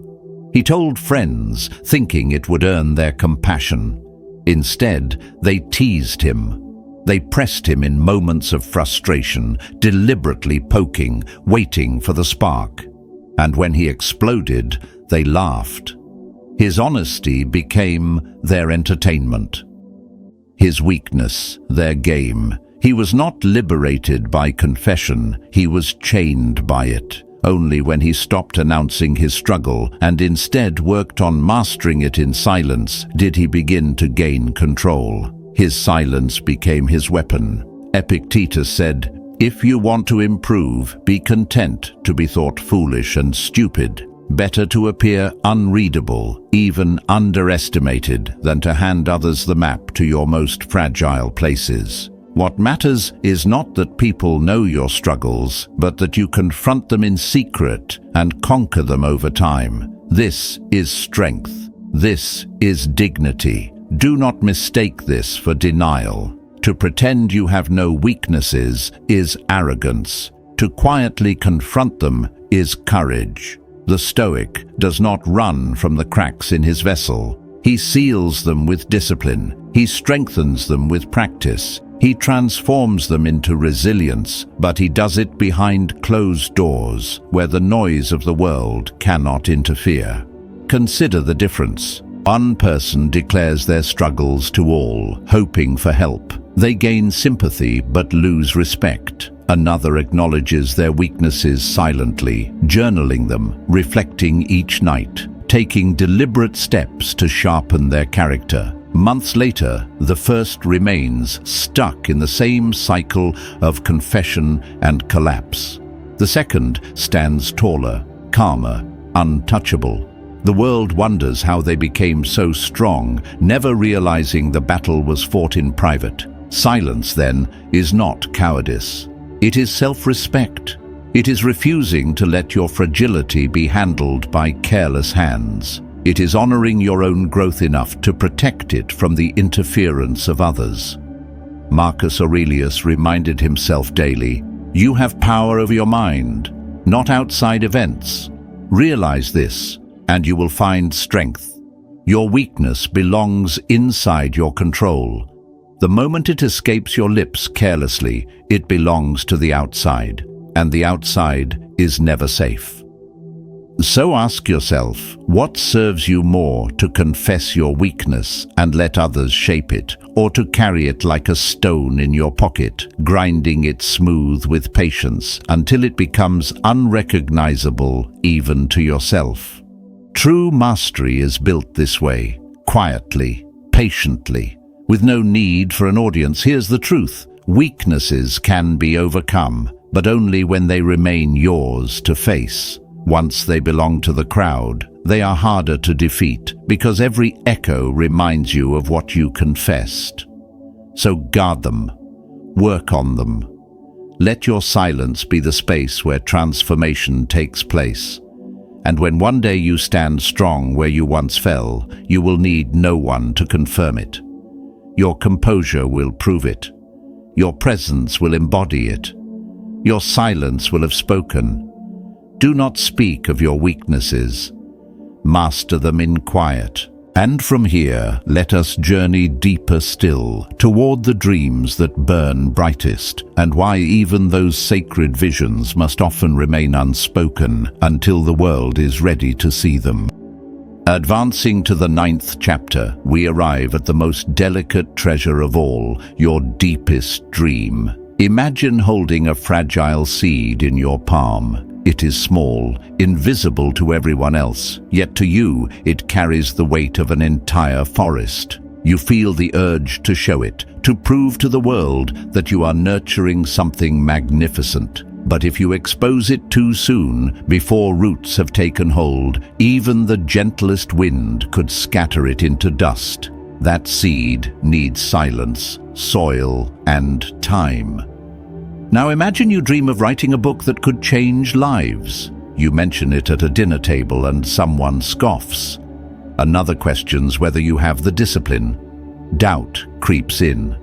He told friends, thinking it would earn their compassion. Instead, they teased him. They pressed him in moments of frustration, deliberately poking, waiting for the spark. And when he exploded, they laughed. His honesty became their entertainment. His weakness, their game. He was not liberated by confession, he was chained by it. Only when he stopped announcing his struggle and instead worked on mastering it in silence did he begin to gain control. His silence became his weapon. Epictetus said, "If you want to improve, be content to be thought foolish and stupid. Better to appear unreadable, even underestimated, than to hand others the map to your most fragile places." What matters is not that people know your struggles, but that you confront them in secret and conquer them over time. This is strength. This is dignity. Do not mistake this for denial. To pretend you have no weaknesses is arrogance. To quietly confront them is courage. The Stoic does not run from the cracks in his vessel. He seals them with discipline. He strengthens them with practice. He transforms them into resilience, but he does it behind closed doors, where the noise of the world cannot interfere. Consider the difference. One person declares their struggles to all, hoping for help. They gain sympathy but lose respect. Another acknowledges their weaknesses silently, journaling them, reflecting each night, taking deliberate steps to sharpen their character. Months later, the first remains stuck in the same cycle of confession and collapse. The second stands taller, calmer, untouchable. The world wonders how they became so strong, never realizing the battle was fought in private. Silence, then, is not cowardice. It is self-respect. It is refusing to let your fragility be handled by careless hands. It is honoring your own growth enough to protect it from the interference of others. Marcus Aurelius reminded himself daily, "You have power over your mind, not outside events. Realize this, and you will find strength. Your weakness belongs inside your control. The moment it escapes your lips carelessly, it belongs to the outside, and the outside is never safe." So ask yourself, what serves you more, to confess your weakness and let others shape it, or to carry it like a stone in your pocket, grinding it smooth with patience until it becomes unrecognizable even to yourself? True mastery is built this way, quietly, patiently, with no need for an audience. Here's the truth: weaknesses can be overcome, but only when they remain yours to face. Once they belong to the crowd, they are harder to defeat, because every echo reminds you of what you confessed. So guard them, work on them. Let your silence be the space where transformation takes place. And when one day you stand strong where you once fell, you will need no one to confirm it. Your composure will prove it. Your presence will embody it. Your silence will have spoken. Do not speak of your weaknesses. Master them in quiet. And from here, let us journey deeper still, toward the dreams that burn brightest, and why even those sacred visions must often remain unspoken until the world is ready to see them. Advancing to the 9th chapter, we arrive at the most delicate treasure of all, your deepest dream. Imagine holding a fragile seed in your palm. It is small, invisible to everyone else, yet to you it carries the weight of an entire forest. You feel the urge to show it, to prove to the world that you are nurturing something magnificent. But if you expose it too soon, before roots have taken hold, even the gentlest wind could scatter it into dust. That seed needs silence, soil, and time. Now imagine you dream of writing a book that could change lives. You mention it at a dinner table and someone scoffs. Another questions whether you have the discipline. Doubt creeps in.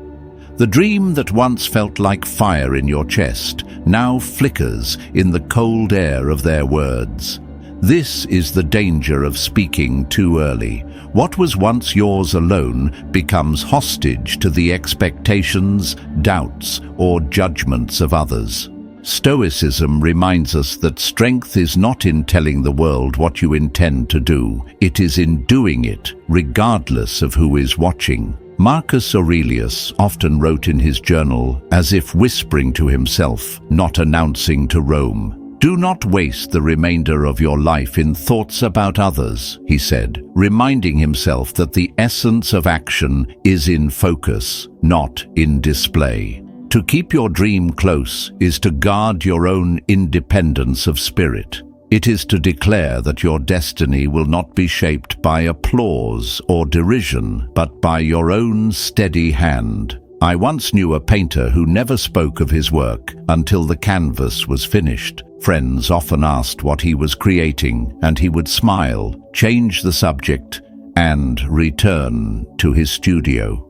The dream that once felt like fire in your chest now flickers in the cold air of their words. This is the danger of speaking too early. What was once yours alone becomes hostage to the expectations, doubts, or judgments of others. Stoicism reminds us that strength is not in telling the world what you intend to do. It is in doing it, regardless of who is watching. Marcus Aurelius often wrote in his journal, as if whispering to himself, not announcing to Rome, "Do not waste the remainder of your life in thoughts about others," he said, reminding himself that the essence of action is in focus, not in display. To keep your dream close is to guard your own independence of spirit. It is to declare that your destiny will not be shaped by applause or derision, but by your own steady hand. I once knew a painter who never spoke of his work until the canvas was finished. Friends often asked what he was creating, and he would smile, change the subject, and return to his studio.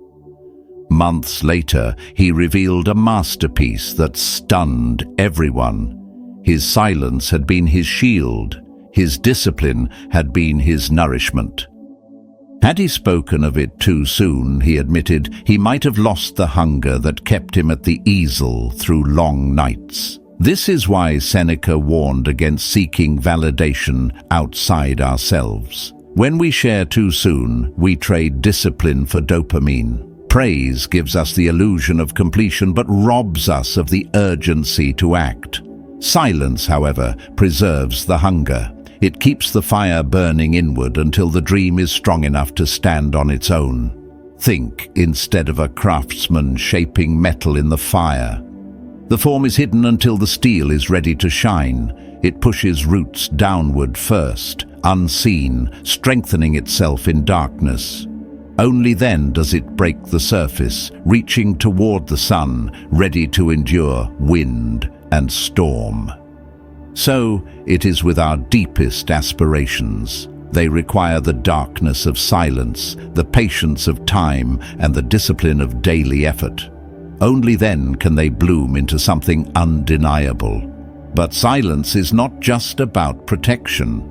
Months later, he revealed a masterpiece that stunned everyone. His silence had been his shield. His discipline had been his nourishment. Had he spoken of it too soon, he admitted, he might have lost the hunger that kept him at the easel through long nights. This is why Seneca warned against seeking validation outside ourselves. When we share too soon, we trade discipline for dopamine. Praise gives us the illusion of completion but robs us of the urgency to act. Silence, however, preserves the hunger. It keeps the fire burning inward until the dream is strong enough to stand on its own. Think instead of a craftsman shaping metal in the fire. The form is hidden until the steel is ready to shine. It pushes roots downward first, unseen, strengthening itself in darkness. Only then does it break the surface, reaching toward the sun, ready to endure wind and storm. So it is with our deepest aspirations. They require the darkness of silence, the patience of time, and the discipline of daily effort. Only then can they bloom into something undeniable. But silence is not just about protection.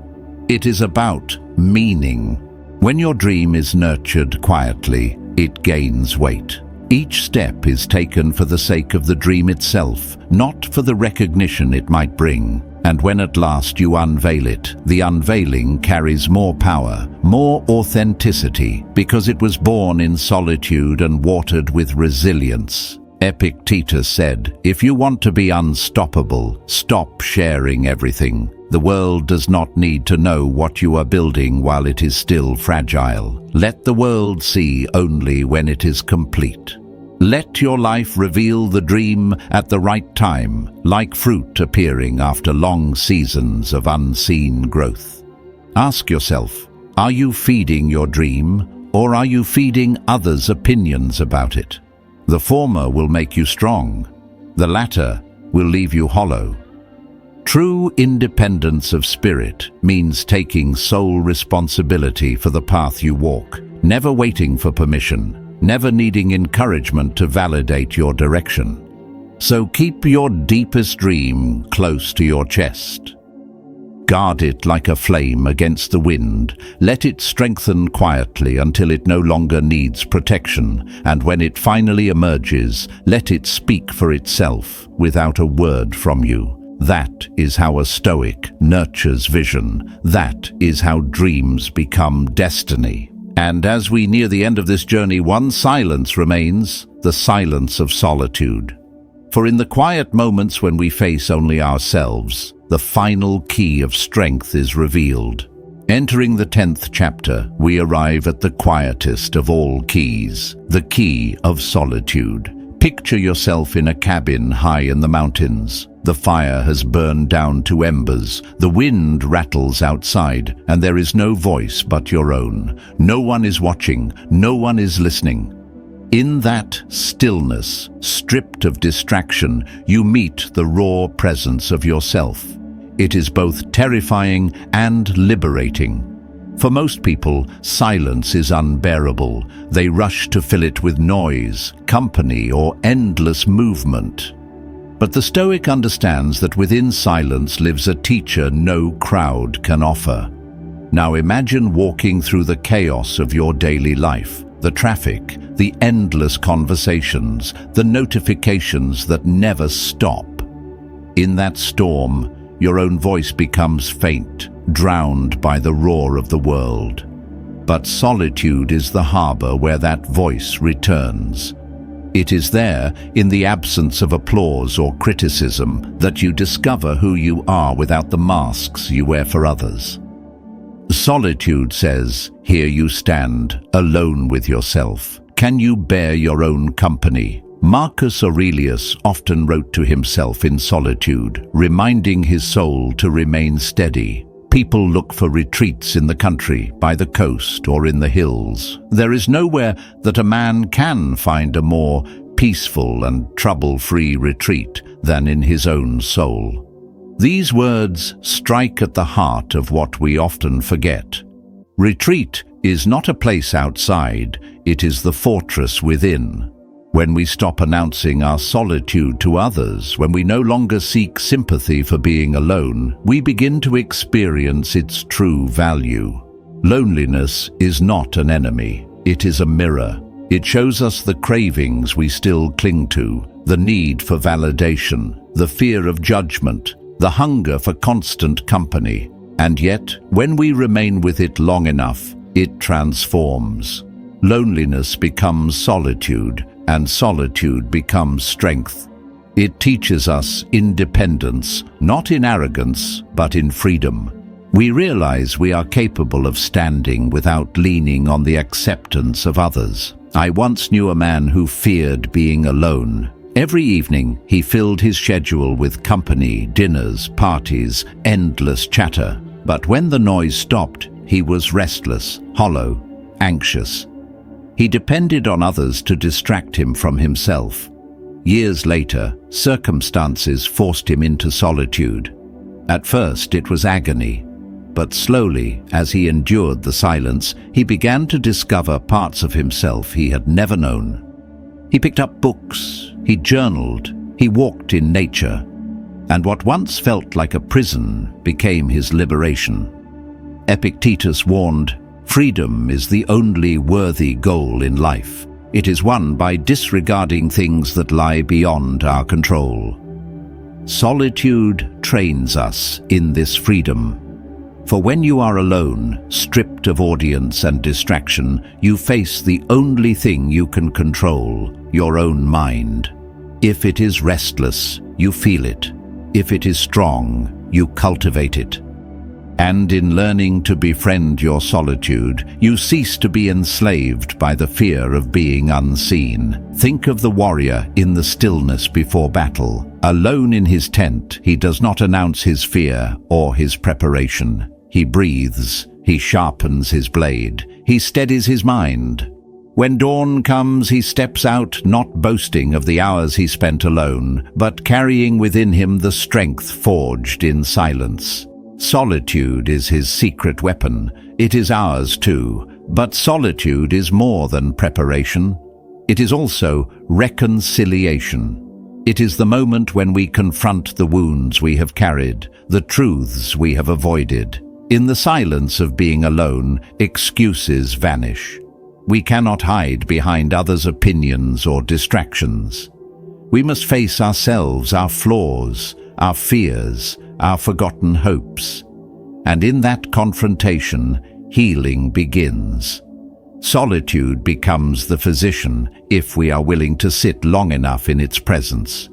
It is about meaning. When your dream is nurtured quietly, it gains weight. Each step is taken for the sake of the dream itself, not for the recognition it might bring. And when at last you unveil it, the unveiling carries more power, more authenticity, because it was born in solitude and watered with resilience. Epictetus said, "If you want to be unstoppable, stop sharing everything. The world does not need to know what you are building while it is still fragile. Let the world see only when it is complete." Let your life reveal the dream at the right time, like fruit appearing after long seasons of unseen growth. Ask yourself, are you feeding your dream, or are you feeding others' opinions about it? The former will make you strong. The latter will leave you hollow. True independence of spirit means taking sole responsibility for the path you walk, never waiting for permission, never needing encouragement to validate your direction. So keep your deepest dream close to your chest. Guard it like a flame against the wind. Let it strengthen quietly until it no longer needs protection, and when it finally emerges, let it speak for itself without a word from you. That is how a Stoic nurtures vision. That is how dreams become destiny. And as we near the end of this journey, one silence remains, the silence of solitude. For in the quiet moments when we face only ourselves, the final key of strength is revealed. Entering the 10th chapter, we arrive at the quietest of all keys, the key of solitude. Picture yourself in a cabin high in the mountains. The fire has burned down to embers, the wind rattles outside, and there is no voice but your own. No one is watching, no one is listening. In that stillness, stripped of distraction, you meet the raw presence of yourself. It is both terrifying and liberating. For most people, silence is unbearable. They rush to fill it with noise, company, or endless movement. But the Stoic understands that within silence lives a teacher no crowd can offer. Now imagine walking through the chaos of your daily life, the traffic, the endless conversations, the notifications that never stop. In that storm, your own voice becomes faint, drowned by the roar of the world. But solitude is the harbor where that voice returns. It is there, in the absence of applause or criticism, that you discover who you are without the masks you wear for others. Solitude says, here you stand, alone with yourself. Can you bear your own company? Marcus Aurelius often wrote to himself in solitude, reminding his soul to remain steady. People look for retreats in the country, by the coast, or in the hills. There is nowhere that a man can find a more peaceful and trouble-free retreat than in his own soul. These words strike at the heart of what we often forget. Retreat is not a place outside, it is the fortress within. When we stop announcing our solitude to others, when we no longer seek sympathy for being alone, we begin to experience its true value. Loneliness is not an enemy, it is a mirror. It shows us the cravings we still cling to, the need for validation, the fear of judgment, the hunger for constant company. And yet, when we remain with it long enough, it transforms. Loneliness becomes solitude, and solitude becomes strength. It teaches us independence, not in arrogance, but in freedom. We realize we are capable of standing without leaning on the acceptance of others. I once knew a man who feared being alone. Every evening, he filled his schedule with company, dinners, parties, endless chatter. But when the noise stopped, he was restless, hollow, anxious. He depended on others to distract him from himself. Years later, circumstances forced him into solitude. At first, it was agony, but slowly, as he endured the silence, he began to discover parts of himself he had never known. He picked up books, he journaled, he walked in nature, and what once felt like a prison became his liberation. Epictetus warned, freedom is the only worthy goal in life. It is won by disregarding things that lie beyond our control. Solitude trains us in this freedom. For when you are alone, stripped of audience and distraction, you face the only thing you can control, your own mind. If it is restless, you feel it. If it is strong, you cultivate it. And in learning to befriend your solitude, you cease to be enslaved by the fear of being unseen. Think of the warrior in the stillness before battle. Alone in his tent, he does not announce his fear or his preparation. He breathes, he sharpens his blade, he steadies his mind. When dawn comes, he steps out, not boasting of the hours he spent alone, but carrying within him the strength forged in silence. Solitude is his secret weapon. It is ours too, but solitude is more than preparation. It is also reconciliation. It is the moment when we confront the wounds we have carried, the truths we have avoided. In the silence of being alone, excuses vanish. We cannot hide behind others' opinions or distractions. We must face ourselves, our flaws, our fears, our forgotten hopes. And in that confrontation, healing begins. Solitude becomes the physician if we are willing to sit long enough in its presence.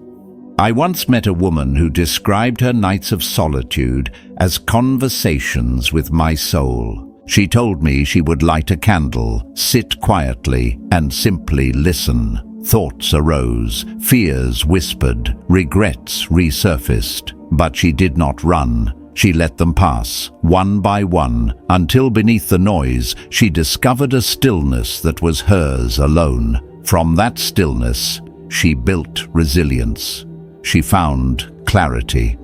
I once met a woman who described her nights of solitude as conversations with my soul. She told me she would light a candle, sit quietly, and simply listen. Thoughts arose, fears whispered, regrets resurfaced. But she did not run. She let them pass, one by one, until beneath the noise she discovered a stillness that was hers alone. From that stillness, she built resilience. She found clarity.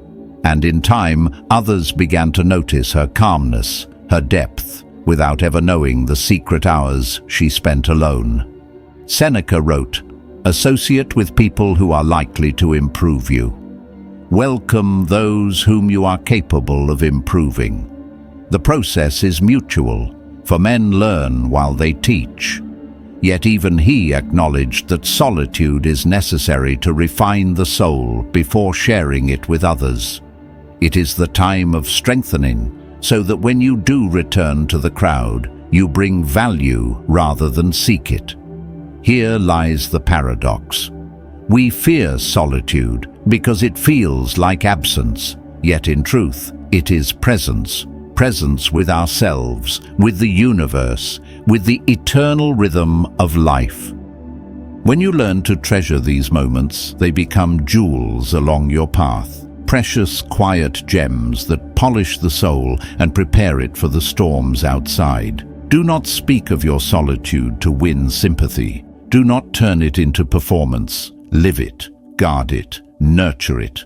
And in time, others began to notice her calmness, her depth, without ever knowing the secret hours she spent alone. Seneca wrote, "Associate with people who are likely to improve you. Welcome those whom you are capable of improving." The process is mutual, for men learn while they teach. Yet even he acknowledged that solitude is necessary to refine the soul before sharing it with others. It is the time of strengthening, so that when you do return to the crowd, you bring value rather than seek it. Here lies the paradox. We fear solitude because it feels like absence, yet in truth, it is presence. Presence with ourselves, with the universe, with the eternal rhythm of life. When you learn to treasure these moments, they become jewels along your path, precious, quiet gems that polish the soul and prepare it for the storms outside. Do not speak of your solitude to win sympathy. Do not turn it into performance. Live it, guard it, nurture it.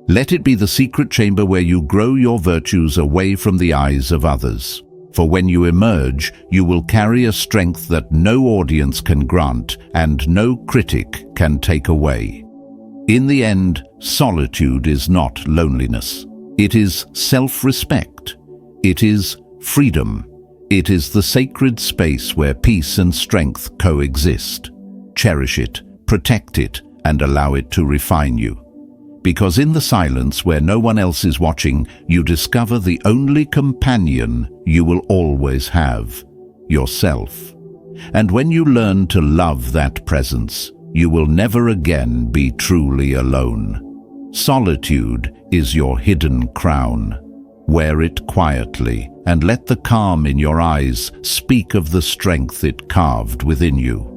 Let it be the secret chamber where you grow your virtues away from the eyes of others. For when you emerge, you will carry a strength that no audience can grant and no critic can take away. In the end, solitude is not loneliness. It is self-respect. It is freedom. It is the sacred space where peace and strength coexist. Cherish it, protect it, and allow it to refine you. Because in the silence where no one else is watching, you discover the only companion you will always have, yourself. And when you learn to love that presence, you will never again be truly alone. Solitude is your hidden crown. Wear it quietly and let the calm in your eyes speak of the strength it carved within you.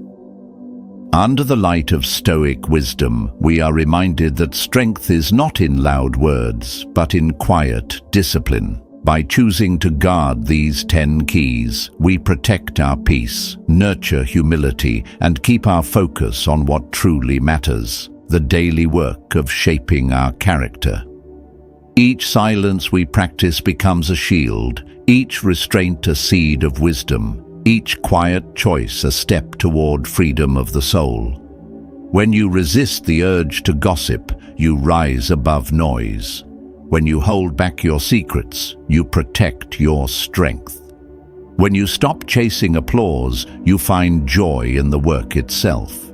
Under the light of Stoic wisdom, we are reminded that strength is not in loud words, but in quiet discipline. By choosing to guard these 10 keys, we protect our peace, nurture humility, and keep our focus on what truly matters, the daily work of shaping our character. Each silence we practice becomes a shield, each restraint a seed of wisdom, each quiet choice a step toward freedom of the soul. When you resist the urge to gossip, you rise above noise. When you hold back your secrets, you protect your strength. When you stop chasing applause, you find joy in the work itself.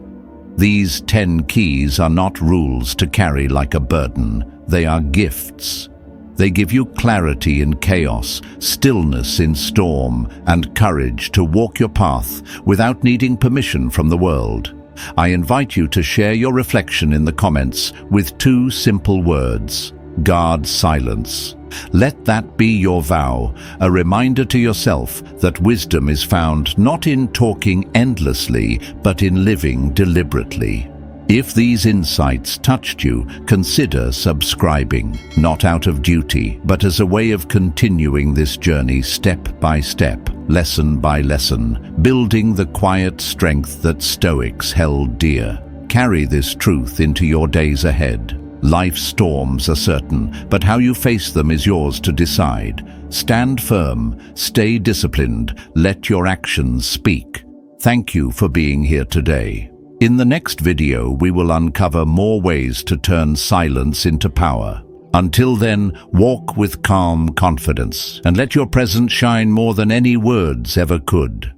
These 10 keys are not rules to carry like a burden, they are gifts. They give you clarity in chaos, stillness in storm, and courage to walk your path without needing permission from the world. I invite you to share your reflection in the comments with 2 simple words: guard silence. Let that be your vow, a reminder to yourself that wisdom is found not in talking endlessly, but in living deliberately. If these insights touched you, consider subscribing, not out of duty, but as a way of continuing this journey step by step, lesson by lesson, building the quiet strength that Stoics held dear. Carry this truth into your days ahead. Life's storms are certain, but how you face them is yours to decide. Stand firm, stay disciplined, let your actions speak. Thank you for being here today. In the next video, we will uncover more ways to turn silence into power. Until then, walk with calm confidence and let your presence shine more than any words ever could.